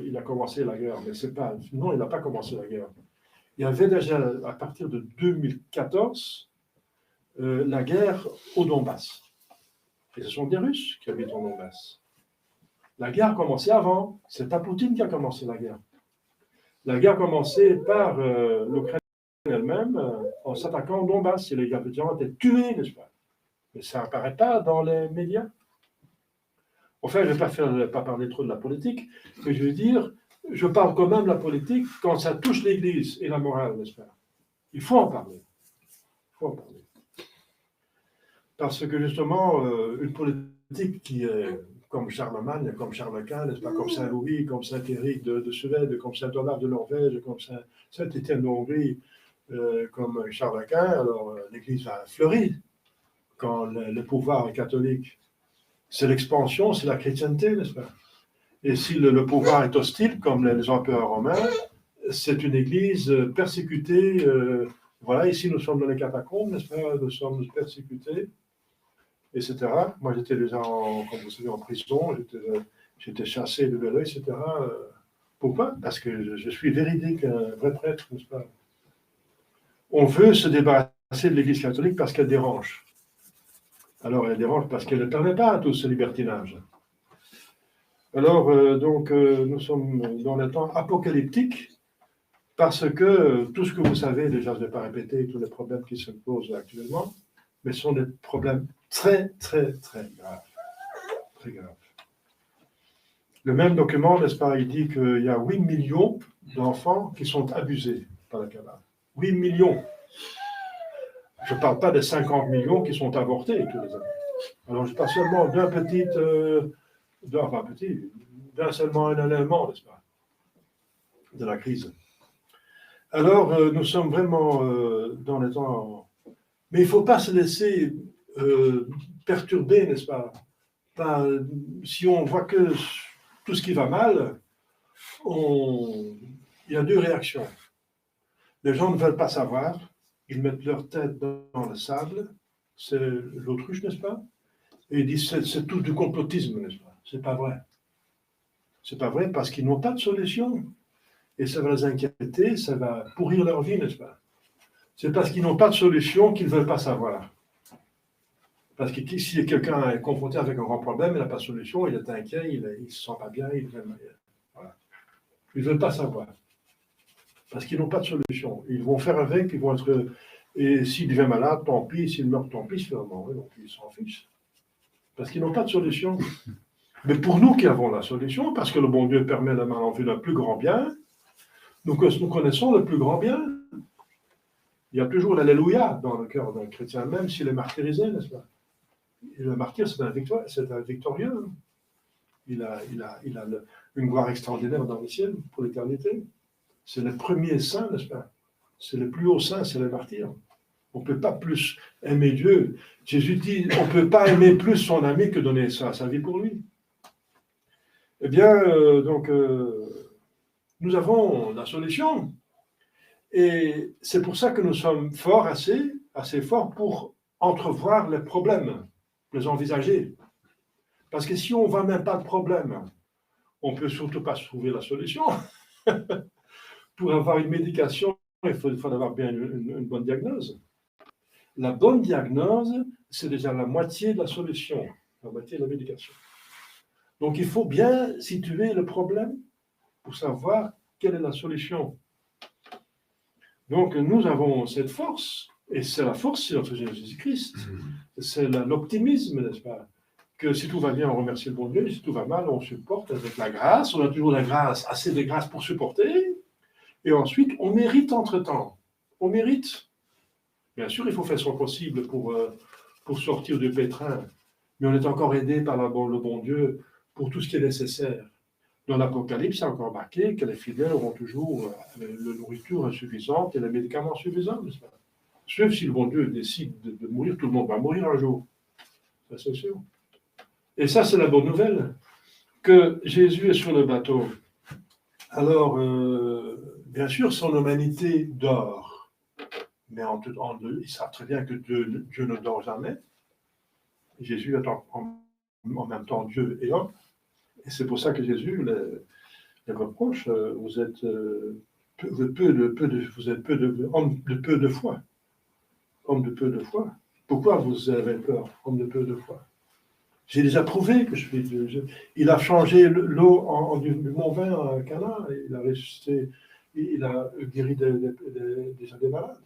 il a commencé la guerre, mais c'est pas. Non, il n'a pas commencé la guerre. Il y avait déjà, à partir de 2014, la guerre au Donbass. Et ce sont des Russes qui habitent au Donbass. La guerre a commencé avant. C'est pas Poutine qui a commencé la guerre. La guerre a commencé par l'Ukraine elle-même en s'attaquant au Donbass. Et les habitants étaient tués, n'est-ce pas? Mais ça n'apparaît pas dans les médias. Enfin, je ne vais pas parler trop de la politique, mais je veux dire, je parle quand même de la politique quand ça touche l'Église et la morale, n'est-ce pas? Il faut en parler. Il faut en parler. Parce que justement, une politique qui est comme Charlemagne, comme Charles Quint, n'est-ce pas, comme Saint-Louis, comme Saint-Éric de Suède, comme Saint-Olaf de Norvège, comme Saint-Étienne de Hongrie, comme Charles Quint, alors l'Église va fleurir quand le pouvoir est catholique. C'est l'expansion, c'est la chrétienté, n'est-ce pas? Et si le pouvoir est hostile, comme les empereurs romains, c'est une église persécutée. Voilà, ici nous sommes dans les catacombes, n'est-ce pas? Nous sommes persécutés, etc. Moi j'étais déjà, comme vous savez, en prison, j'étais chassé de Belleuil, etc. Pourquoi? Parce que je suis véridique, un vrai prêtre, n'est-ce pas? On veut se débarrasser de l'église catholique parce qu'elle dérange. Alors, elle dérange parce qu'elle ne permet pas à tout ce libertinage. Alors, nous sommes dans le temps apocalyptique parce que tout ce que vous savez, déjà, je ne vais pas répéter tous les problèmes qui se posent actuellement, mais ce sont des problèmes très, très, très graves. Très graves. Le même document, n'est-ce pas, il dit qu'il y a 8 millions d'enfants qui sont abusés par la Kabbale. 8 millions. Je ne parle pas des 50 millions qui sont avortés tous les années. Alors, je parle seulement d'un seulement un élément, n'est-ce pas, de la crise. Alors, nous sommes vraiment dans les temps. Mais il ne faut pas se laisser perturber, n'est-ce pas, si on voit que tout ce qui va mal, il y a deux réactions. Les gens ne veulent pas savoir. Ils mettent leur tête dans le sable, c'est l'autruche, n'est-ce pas? Et ils disent c'est tout du complotisme, n'est-ce pas? C'est pas vrai. C'est pas vrai parce qu'ils n'ont pas de solution. Et ça va les inquiéter, ça va pourrir leur vie, n'est-ce pas? C'est parce qu'ils n'ont pas de solution qu'ils ne veulent pas savoir. Parce que si quelqu'un est confronté avec un grand problème, il n'a pas de solution, il est inquiet, il ne se sent pas bien, voilà. Ils ne veulent pas savoir. Parce qu'ils n'ont pas de solution. Ils vont faire avec, ils vont être. Et s'il devient malade, tant pis. S'il meurt, tant pis, finalement. Donc ils s'en fichent. Parce qu'ils n'ont pas de solution. Mais pour nous qui avons la solution, parce que le bon Dieu permet la main en vue d'un plus grand bien, nous connaissons le plus grand bien. Il y a toujours l'Alléluia dans le cœur d'un chrétien, même s'il est martyrisé, n'est-ce pas? Et le martyr, c'est un victorieux. Il a une gloire extraordinaire dans le ciel pour l'éternité. C'est le premier saint, n'est-ce pas? C'est le plus haut saint, c'est le martyr. On ne peut pas plus aimer Dieu. Jésus dit, on ne peut pas aimer plus son ami que donner sa vie pour lui. Eh bien, nous avons la solution. Et c'est pour ça que nous sommes forts, assez forts pour entrevoir les problèmes, les envisager. Parce que si on ne voit même pas de problème, on ne peut surtout pas trouver la solution. Pour avoir une médication, il faut avoir bien une bonne diagnose. La bonne diagnose, c'est déjà la moitié de la solution, la moitié de la médication. Donc il faut bien situer le problème pour savoir quelle est la solution. Donc nous avons cette force, et c'est la force de notre Jésus-Christ. C'est l'optimisme, n'est-ce pas? Que si tout va bien, on remercie le bon Dieu, et si tout va mal, on supporte avec la grâce. On a toujours la grâce, assez de grâce pour supporter. Et ensuite, on mérite entre-temps. On mérite. Bien sûr, il faut faire son possible pour sortir du pétrin. Mais on est encore aidé par le bon Dieu pour tout ce qui est nécessaire. Dans l'Apocalypse, c'est encore marqué que les fidèles auront toujours la nourriture suffisante et les médicaments suffisants, n'est-ce pas? Sauf si le bon Dieu décide de mourir, tout le monde va mourir un jour. Ça, c'est sûr. Et ça, c'est la bonne nouvelle, que Jésus est sur le bateau. Alors, bien sûr, son humanité dort. Mais ils savent très bien que Dieu ne dort jamais. Jésus est en même temps Dieu et homme. Et c'est pour ça que Jésus les reproche, vous êtes peu de foi. Homme de peu de foi. Pourquoi vous avez peur, homme de peu de foi? J'ai déjà prouvé que je suis Dieu. Il a changé l'eau du bon vin à Cana. Il a guéri des malades.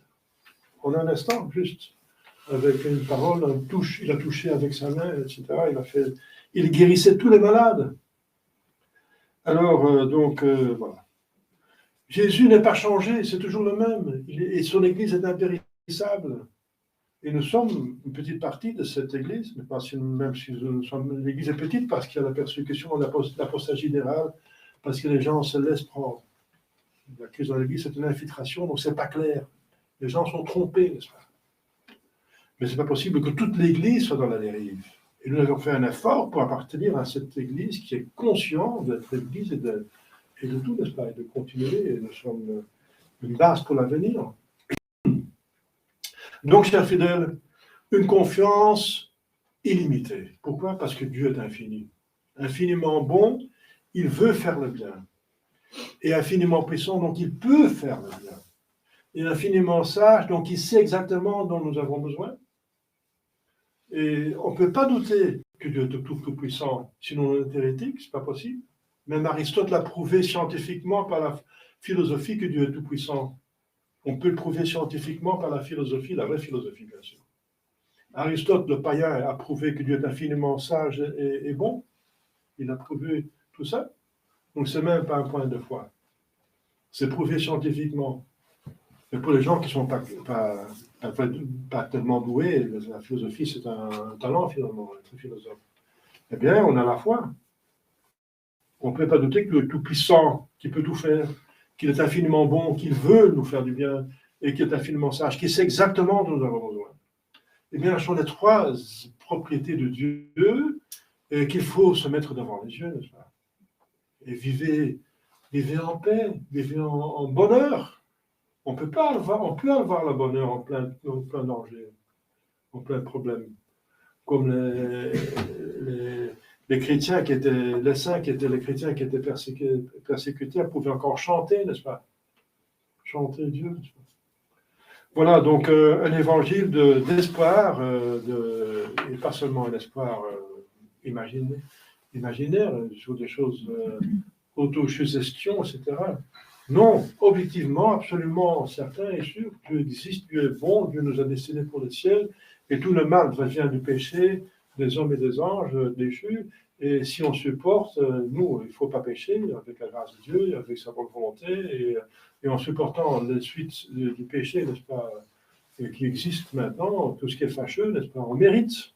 En un instant, juste. Avec une parole, il a touché avec sa main, etc. Il guérissait tous les malades. Alors, voilà. Jésus n'est pas changé, c'est toujours le même. Et son Église est impérissable. Et nous sommes une petite partie de cette Église, même si l'Église est petite, parce qu'il y a la persécution, l'apostasie générale, parce que les gens se laissent prendre. La crise dans l'Église, c'est une infiltration, donc c'est pas clair. Les gens sont trompés, n'est-ce pas? Mais ce n'est pas possible que toute l'Église soit dans la dérive. Et nous avons fait un effort pour appartenir à cette Église qui est consciente d'être l'Église et de tout, n'est-ce pas, et de continuer. Et nous sommes une base pour l'avenir. Donc, chers fidèles, une confiance illimitée. Pourquoi? Parce que Dieu est infini. Infiniment bon, il veut faire le bien. Et infiniment puissant, donc il peut faire le bien. Et infiniment sage, donc il sait exactement dont nous avons besoin. Et on ne peut pas douter que Dieu est tout puissant, sinon on est hérétique, ce n'est pas possible. Même Aristote l'a prouvé scientifiquement par la philosophie que Dieu est tout puissant. On peut le prouver scientifiquement par la philosophie, la vraie philosophie, bien sûr. Aristote, le païen, a prouvé que Dieu est infiniment sage et bon. Il a prouvé tout ça. Donc, ce n'est même pas un point de foi. C'est prouvé scientifiquement. Mais pour les gens qui ne sont pas tellement doués, la philosophie, c'est un talent, finalement, être philosophe. Eh bien, on a la foi. On ne peut pas douter que le Tout-Puissant, qui peut tout faire, qu'il est infiniment bon, qu'il veut nous faire du bien, et qu'il est infiniment sage, qu'il sait exactement dont nous avons besoin. Eh bien, ce sont les trois propriétés de Dieu qu'il faut se mettre devant les yeux, n'est-ce pas? Et vivez en paix, vivez en bonheur. On peut avoir le bonheur en plein danger, en plein problème. Comme les chrétiens qui étaient, les saints qui étaient les chrétiens qui étaient persécutés pouvaient encore chanter, n'est-ce pas? Chanter Dieu, n'est-ce pas? Voilà, donc un évangile d'espoir, et pas seulement un espoir imaginaire, sur des choses autosuggestion, etc. Non, objectivement, absolument certain et sûr, Dieu existe, Dieu est bon, Dieu nous a destinés pour le ciel, et tout le mal vient du péché, des hommes et des anges déchus, et si on supporte, nous, il ne faut pas pécher, avec la grâce de Dieu, avec sa bonne volonté, et en supportant les suites du péché, n'est-ce pas, qui existe maintenant, tout ce qui est fâcheux, n'est-ce pas, on mérite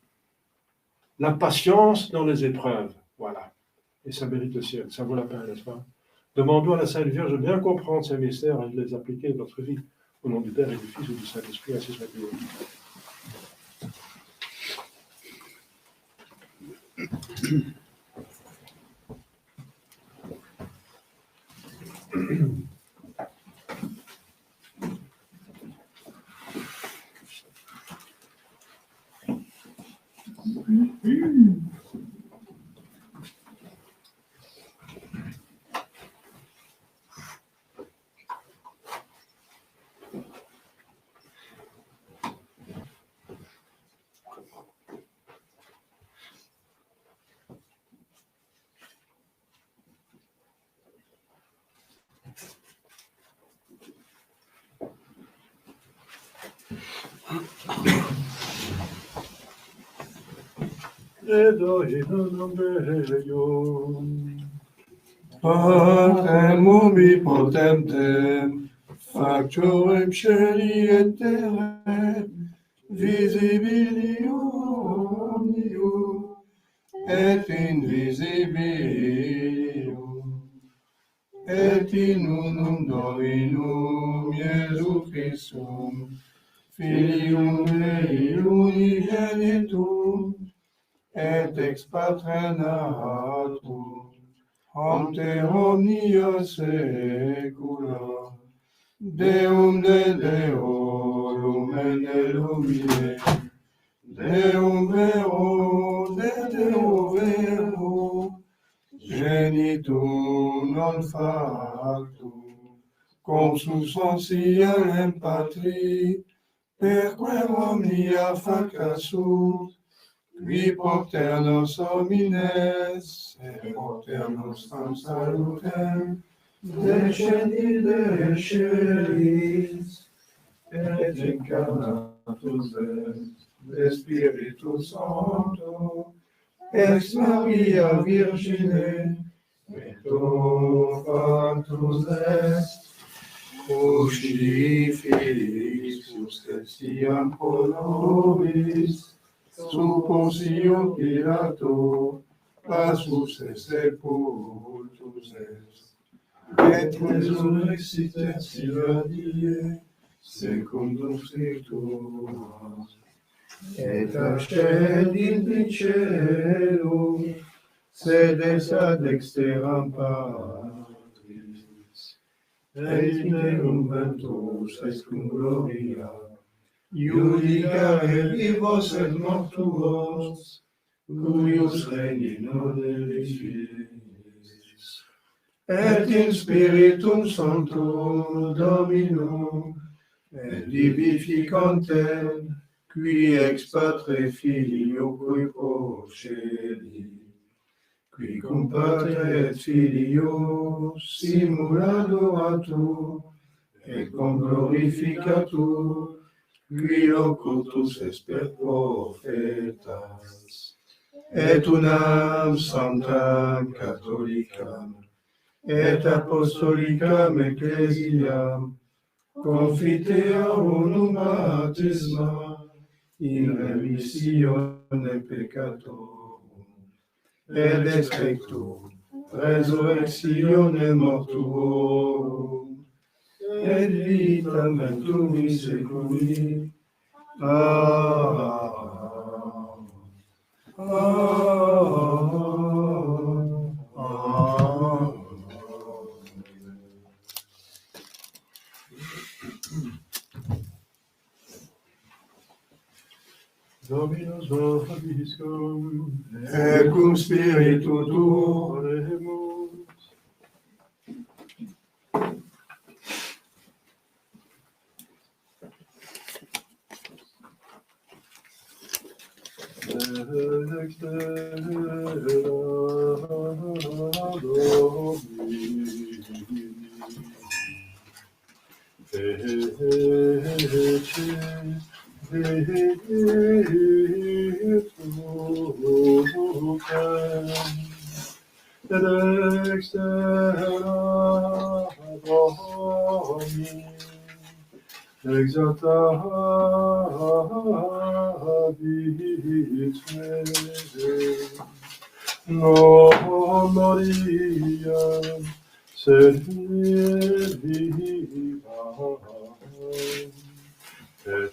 la patience dans les épreuves, voilà, et ça mérite le ciel, ça vaut la peine, n'est-ce pas? Demandons à la Sainte Vierge de bien comprendre ces mystères et de les appliquer dans notre vie. Au nom du Père et du Fils et du Saint-Esprit, ainsi soit-il. Patrem omnipotentem, factorem celi et terrae, visibilium omnium, et invisibilium, et in unum Dominum Iesu Christum, Filium Dei unigenitum, et ex Patre natum, ante omnia saecula, Deum de Deo, lumen de lumine, Deum vero, de Deo vero, genitum non factum, consubstantialem Patri, perquem omnia facat sunt, qui propter nos homines, et propter nostram salutem, descendit de celis, et incarnatus de Spiritus Sancto, ex Maria Virgine, et factus est, crucifixus estiam pro nobis, sub Pontio Pilato, passus et sepultus est, et resurrexit tertia die, secundum Scripturas, et ascendit in caelum, sedes ad dexteram Patris, et interum ventus est cum gloria, iudicare vivos et mortuos, cuius regni non elis, et in Spiritum Sanctum Dominum, et vivificantem, qui ex Patre Filio procedi, qui cum Patre et Filio simuladoratur, et cum glorificatur, qui locutus est per prophetas, et unam sanctam catholicam, et apostolicam ecclesiam, confiteam unum baptisma, in remissione peccatorum, et expectum resurrectione mortuorum, et vitam ventum seculi. Amen. Amen. Dominus vobiscum, Et cum spiritu tuo, oremus. No Maria, sed viva, et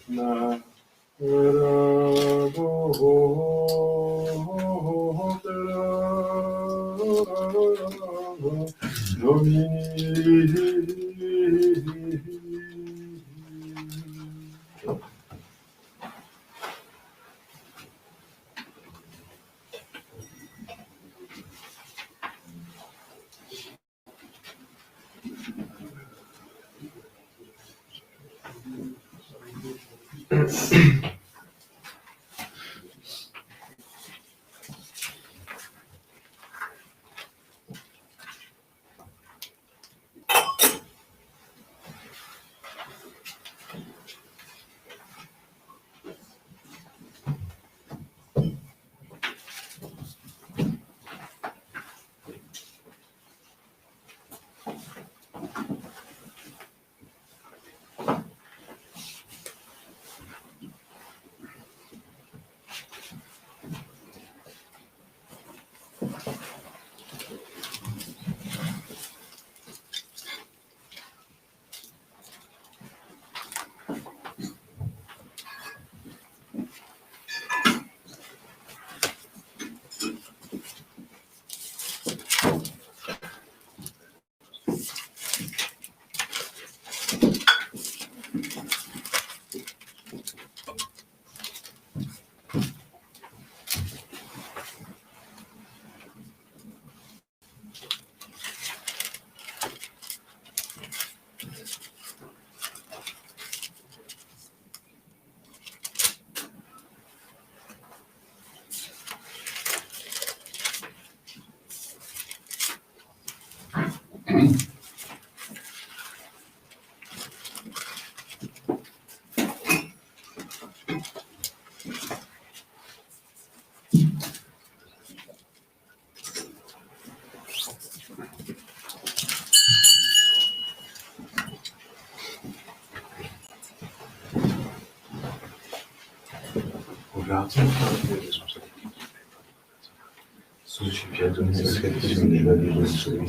Słuchajcie, to nie jest jakieś inne słowo.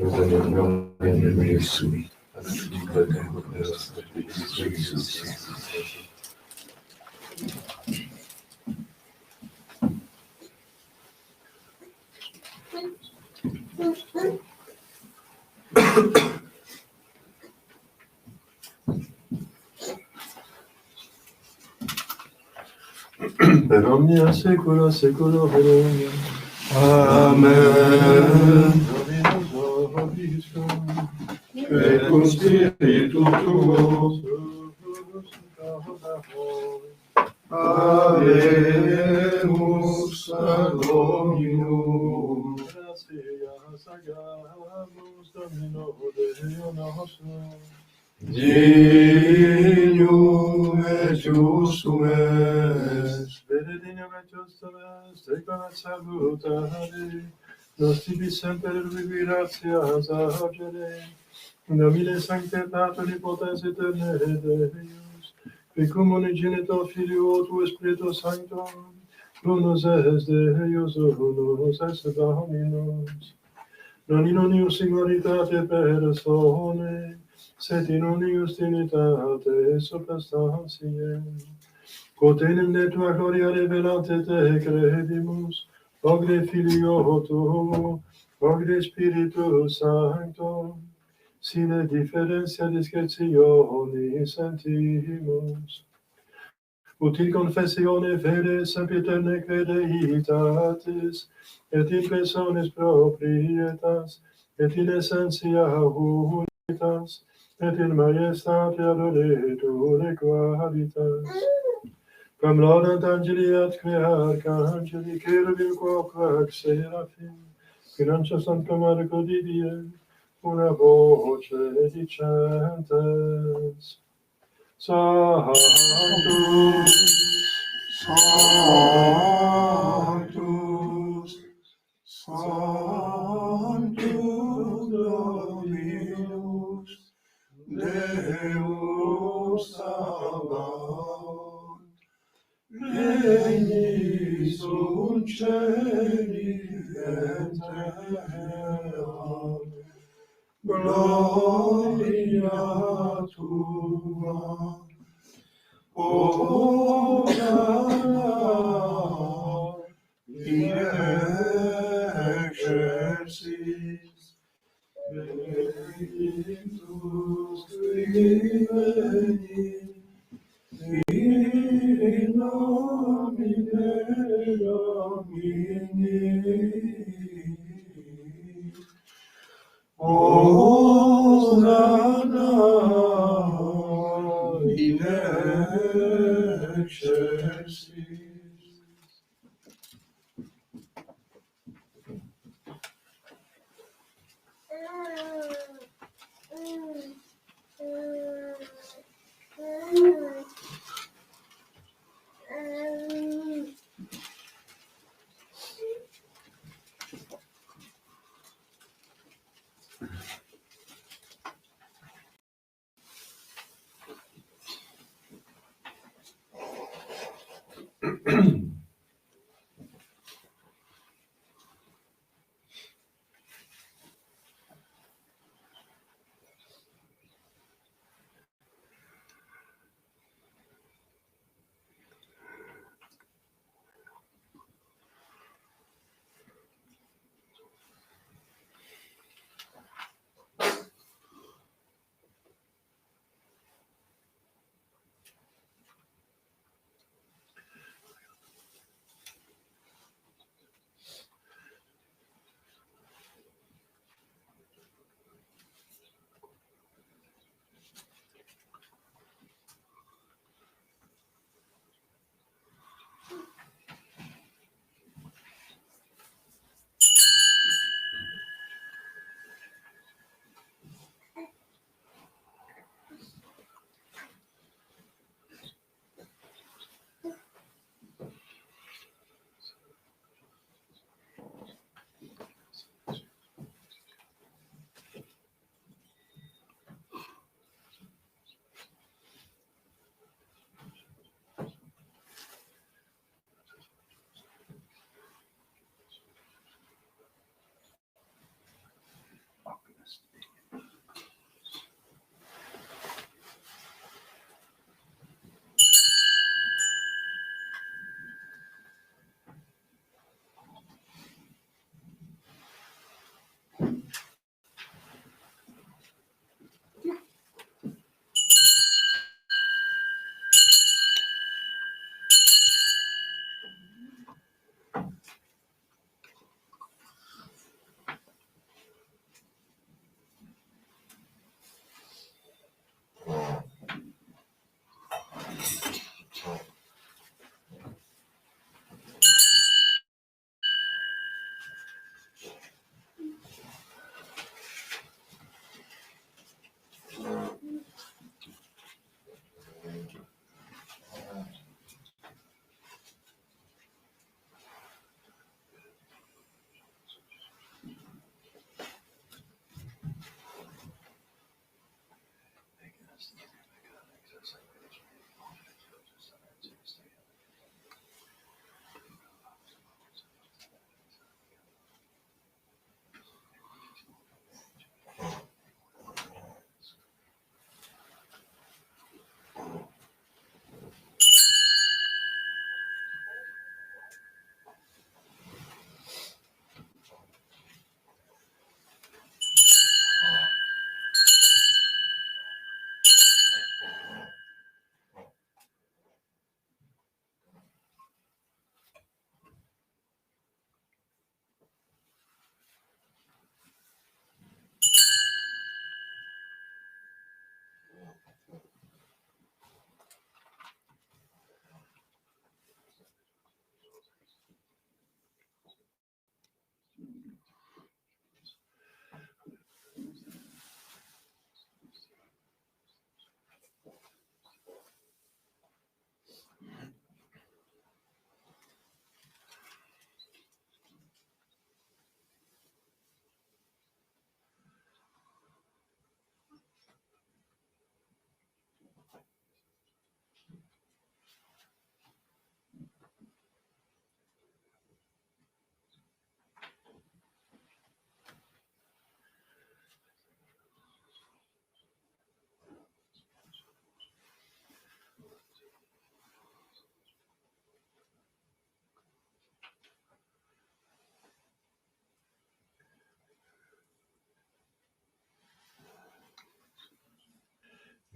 Rozumiem, słowi. A to Per omnia secula seculorum. Amen. Dominus vobiscum. Et cum spiritu tuo. Alemus ad Dominum. Gratias agamus Domino Deo nostro. Dignum et justum est. Benedictum et justum est, tecum et salutare, nos tibi semper viviratias agere, Domine sancte Pater omnipotens aeterne Deus, qui cum unigenitor Filio tu Spiritus Sancto, unus est Deus, unus est Dominus, non in unius singularitate persone, sed in unius Trinitate substantiae, quod enim de tua gloria revelante te credimus, ogre Filio tuo, ogre Spiritus Sancto, sine differentia discretioni sentimus. Ut in confessione fede sempiterne crediitatis, et in personis proprietas, et in essentia unitas, et in majestate adoreture qualitas. Quam laudant angeli atque arcangeli, cherubim quoque seraphim, in ancio sanctum arco di die, una voce dicentes, Sanctus, Sanctus, Sanctus Dominus, Deus Sabaoth, regni sunt cieli et terra, gloria tua, Hosanna in excelsis, benedictus qui veni, in nomine Domini. Hosanna in excelsis.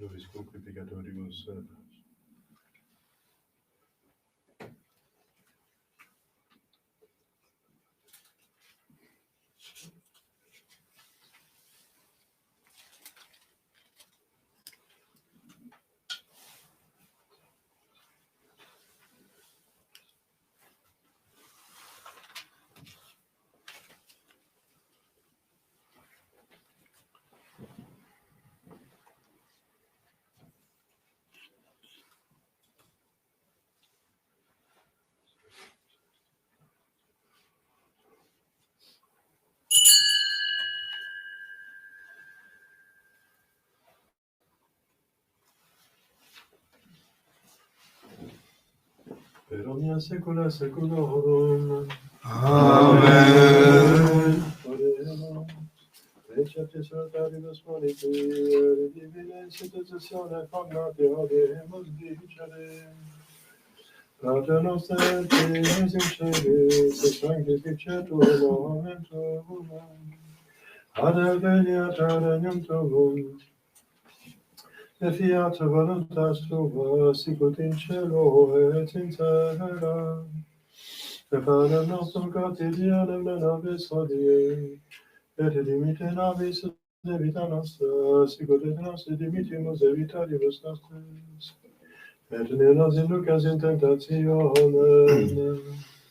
nobis cum peccatoribus, per omnia saecula saeculorum. Amen. Oremos. Receptis saltaribus monitor, divine institutione cognate audemus dicere. Pater noster, qui es in celis, sanctificetur nomen tuum. Adveniat regnum tuum. Et fiat voluntas tua, sicut in cielo et in terra. Et panem nostrum quotidianum da nobis hodie, et dimitte nobis debita nostra, sicut et nos dimittimus debitoribus nostris. Et ne nos inducas in tentationem,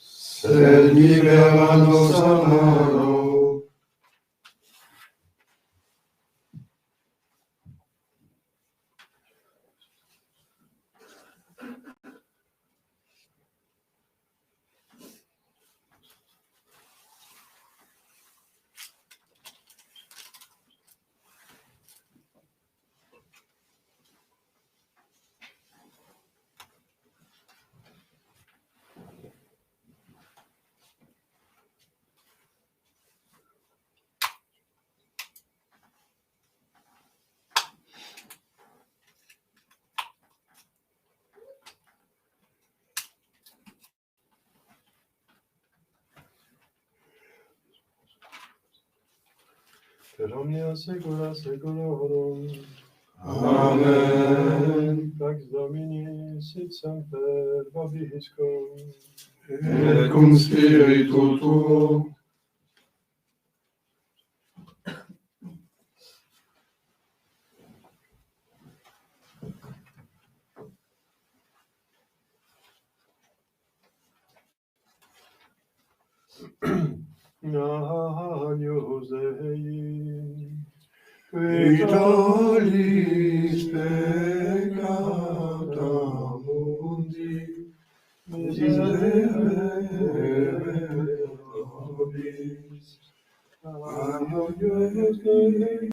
Sed libera nos a malo. per omnia saecula saeculorum. Amen. Pax Domini sit semper vobiscum. Et cum spiritu tuo. Agnus Dei, Qui tollis peccata mundi, miserere nobis. Agnus Dei,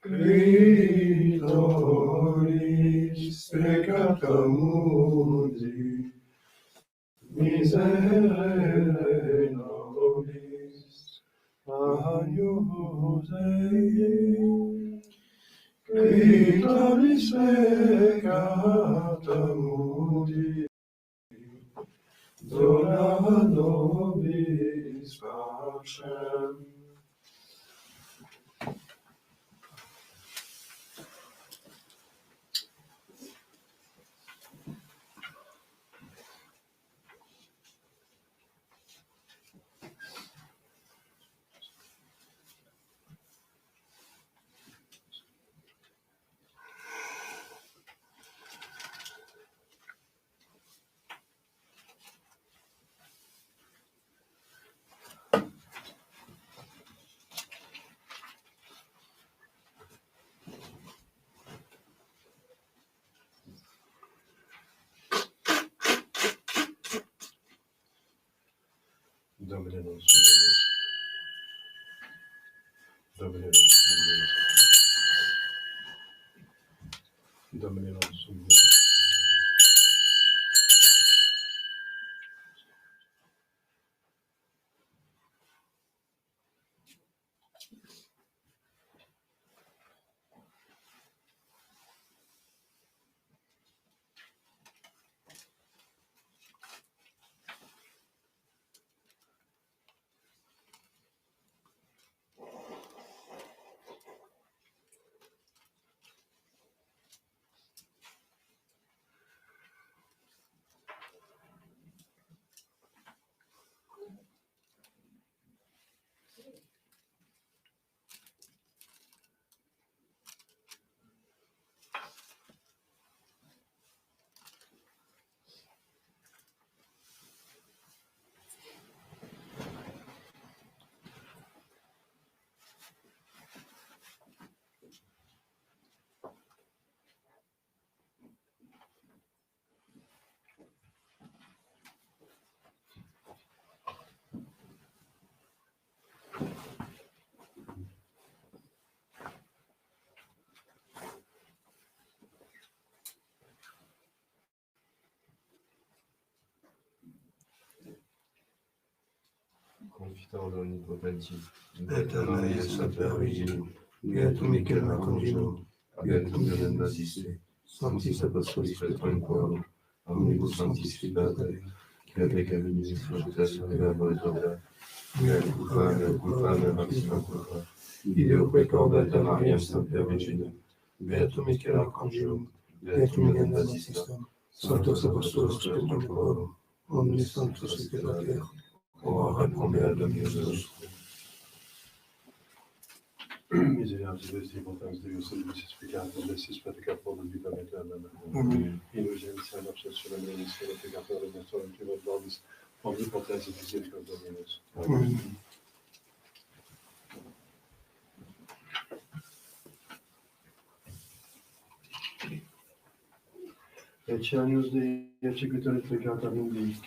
qui tollis peccata mundi, miserere nobis. Agnus Dei, Qui tollis peccata mundi, dona nobis pacem. Domine nostrum Deus. Domine nostrum Deus. Domine nostrum Deus. Victor Onipotenti, Beata Maria, Sancta Virgine, Beatum Michael Arcangelo, Beatum Ioannem Baptiste, Sanctis Apostolis Petrum Omnibus Sanctis Pater, que peccavinis fortas verbo et obra, mea culpa, maxima culpa, ideo peccator Mariam Sancta Virgine, Beatum Michael Arcangelo, Beatum Ioannem Baptiste, Sanctos Apostolos Petrum omnis sanctus et pater, ora pro mea Dominus nostrum. Misericordia Dei, potenza Deus, salvicis peccator, lessis peccator, vita aeterna. Amen. Indulgentia nostra solemnis, peccator, nostrum privat vobis, omnipotens et misericordia Dominus. Amen. Ecce agnus Dei, ecce quitore peccata mundi.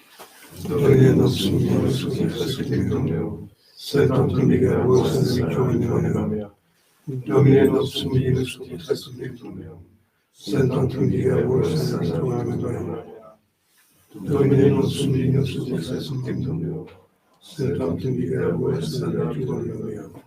Domine nostrum, resuscitum meum, sed tantum miserabus in mea. Domine nostrum, resuscitum meum, sed tantum miserabus in mea. Domine nostrum, resuscitum meum, sed tantum miserabus in mea.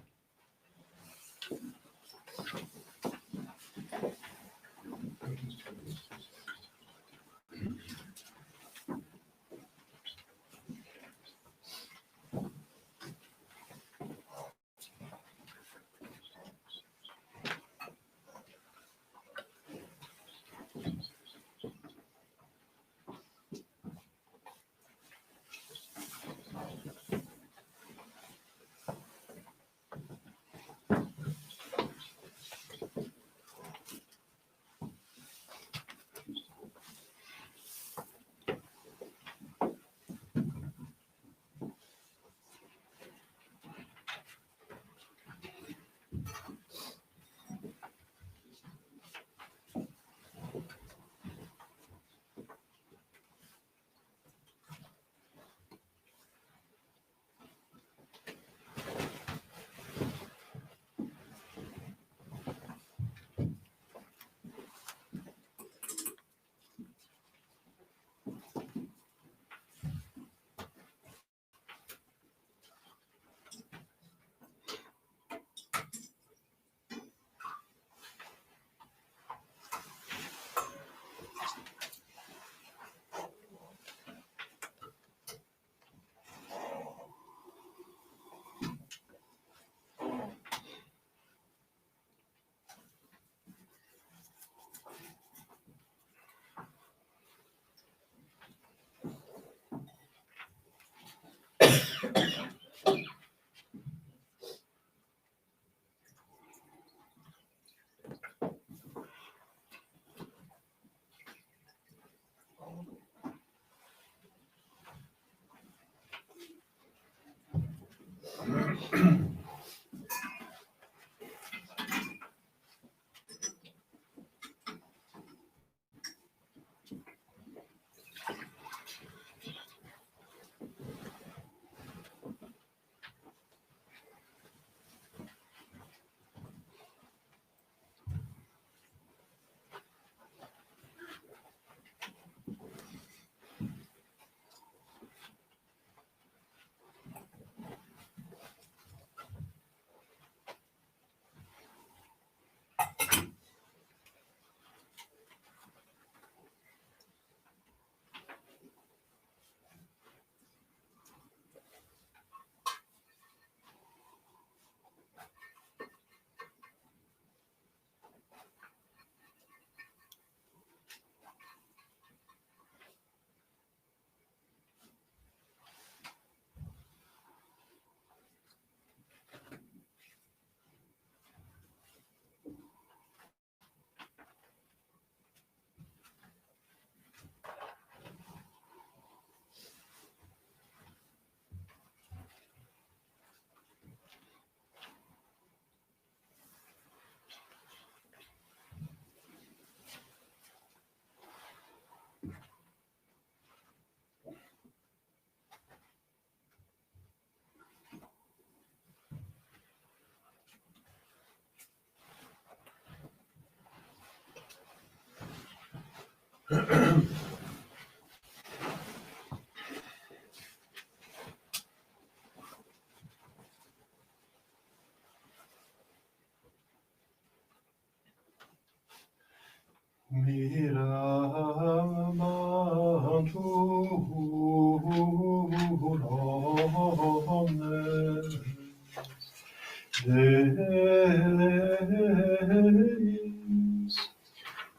Deis,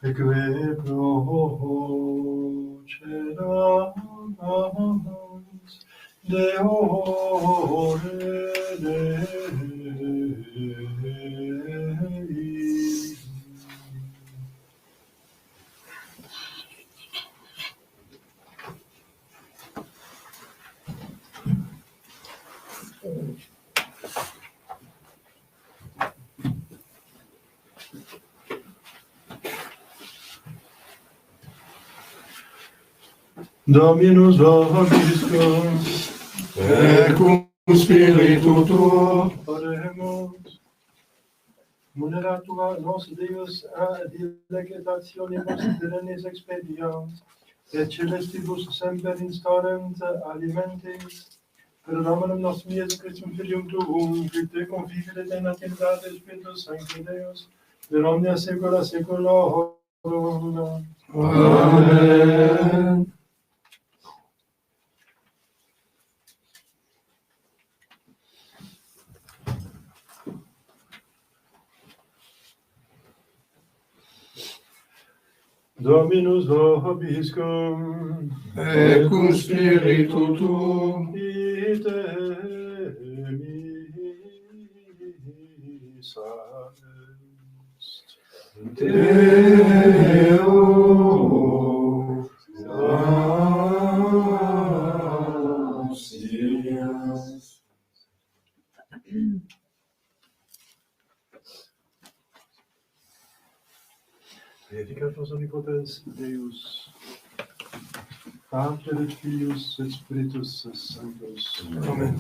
eque procedas Deore Dei. Dominus vobiscum, et cum spiritu tuo, oremus. Muneratur nos Deus a dilectationibus dilenis expediant, et celestibus semper instarent alimentis, per Dominum nostrum Iesus Christum Filium Tuum, qui te configere te nativitate Spiritus Sancti Deus, per omnia saecula saeculorum. Amen. Dominus vobiscum, Et cum spiritu tuo, ite missa est. Deo gratias. Edificatus omnipotens Deus, Pater et Filius et Spiritus Sanctus. Amen.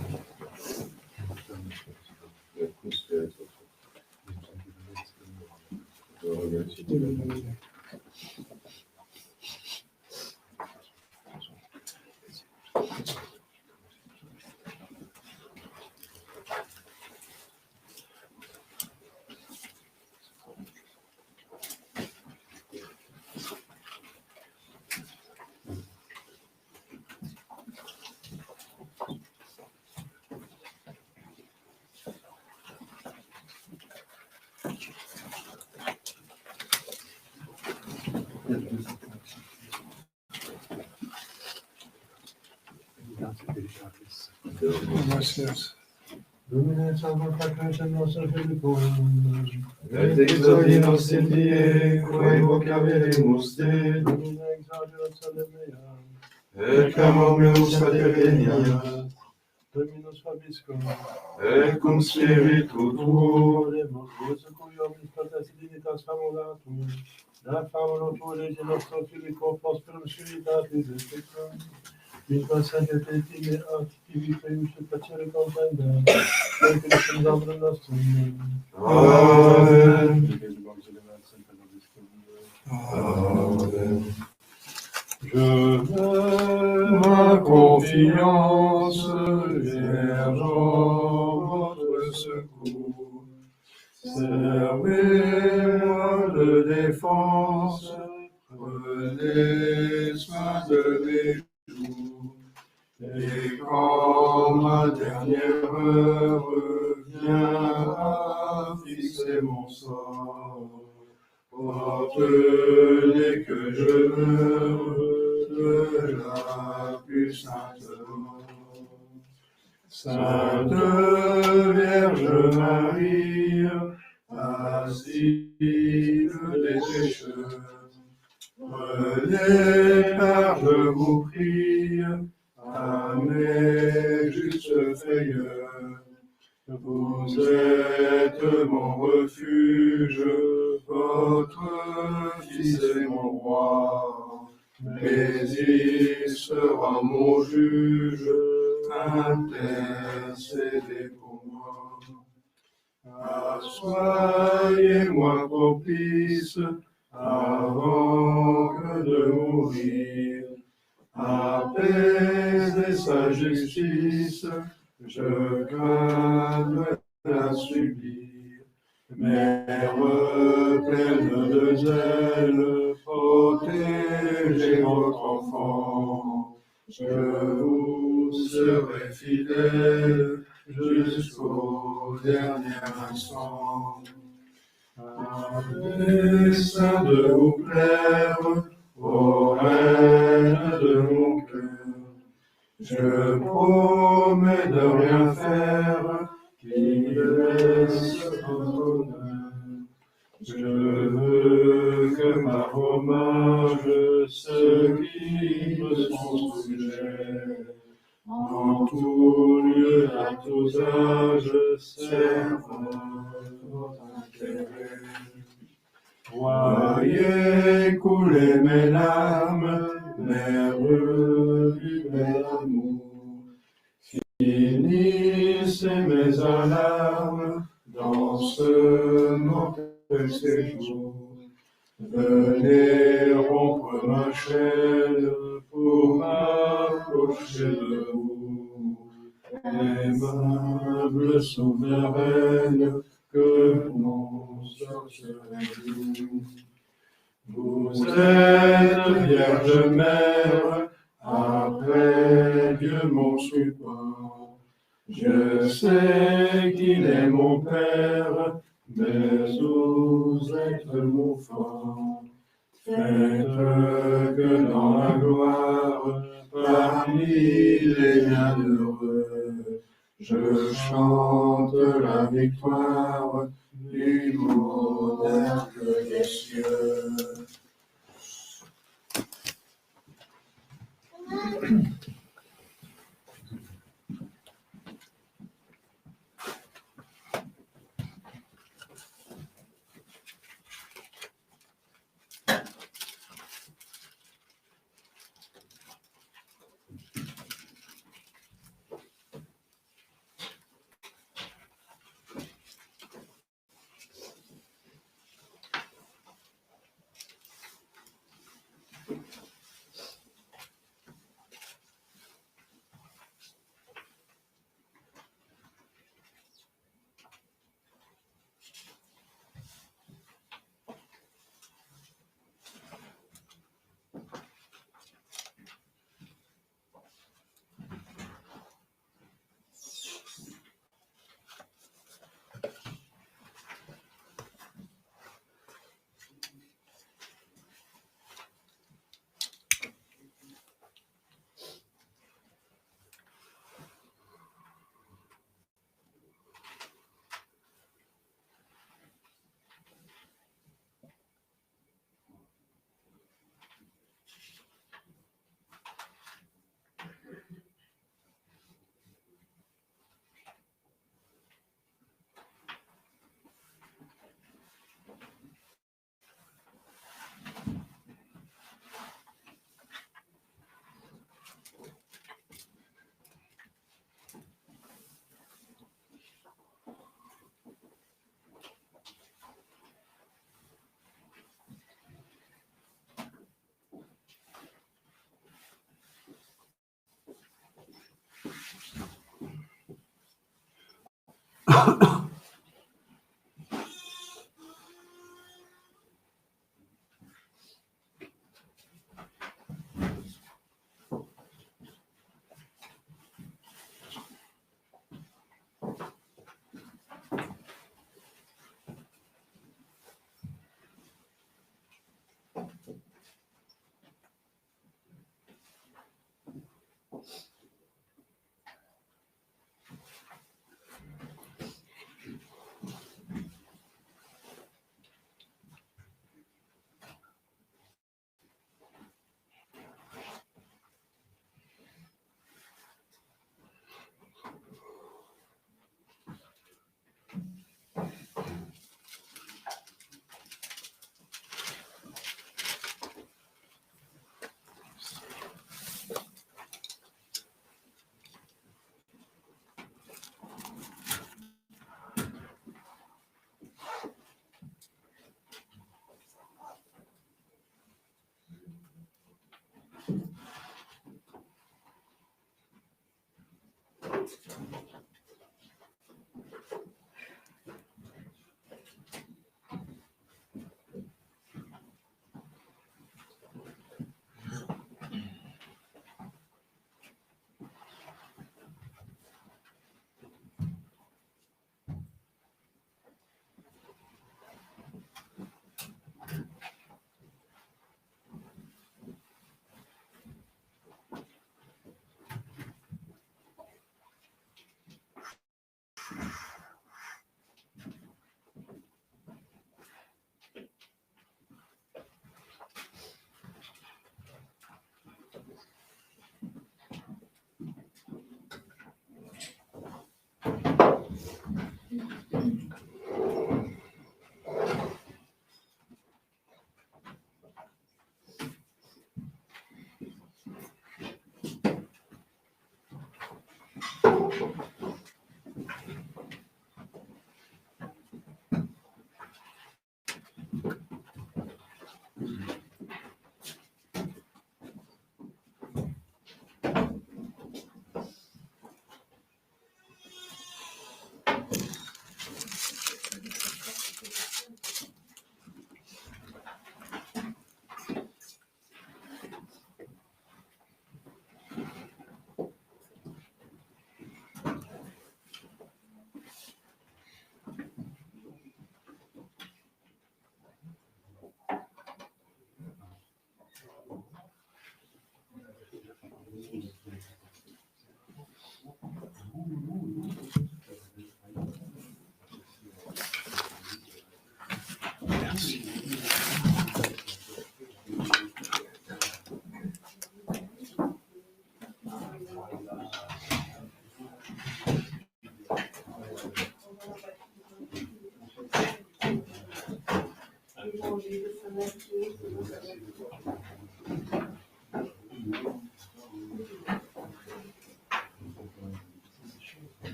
Gracias. Domine salva facere nostra Filipum. Et exaudi nos in die, quae vocaveremus te, Domine exaudiat salve mea. et clamamus paterenia, Dominus vobiscum. et cum spiritu tuo, Oremus, Deus cui omnis potest dignitas famulatum, da famulo tuo Rege nostro Filipo prosperum spiritatis et pecum, in passante te time activi feus et facere comprendere, et Christum Dominum nostrum. Amen. Amen. Ma confiance vierge en votre secours. Servez-moi de défense, prenez soin de mes jours. Et quand ma dernière heure vient à fixer mon sort, porte-les que je meure de la plus sainte mort. Sainte Vierge Marie, assise des pécheurs, prenez part, je vous prie, à mes justes frayeurs. Vous êtes mon refuge, votre Fils est mon roi, mais il sera mon juge, intercédez pour moi. Soyez-moi propice avant que de mourir, apaisez sa justice, je crains la subir. Mère pleine de zèle, protégez votre enfant. Je vous serai fidèle jusqu'au dernier instant. À dessein de vous plaire, ô reine de mon cœur, je promets de rien faire qui blesse votre honneur. Je veux que ma hommage, ceux qui me sont sujets, en tout lieu, à tous âges, servent votre intérêt. Voyez couler mes larmes, mer du bel amour. Finissez mes alarmes dans ce mortel séjour. Venez rompre ma chaîne pour m'approcher de vous. Aimable souveraine, que mon sort serait-vous? Vous êtes Vierge Mère, après Dieu mon support. Je sais qu'il est mon Père, mais vous êtes mon fort. Faites que dans la gloire, parmi les bienheureux, je chante la victoire du monarque des cieux.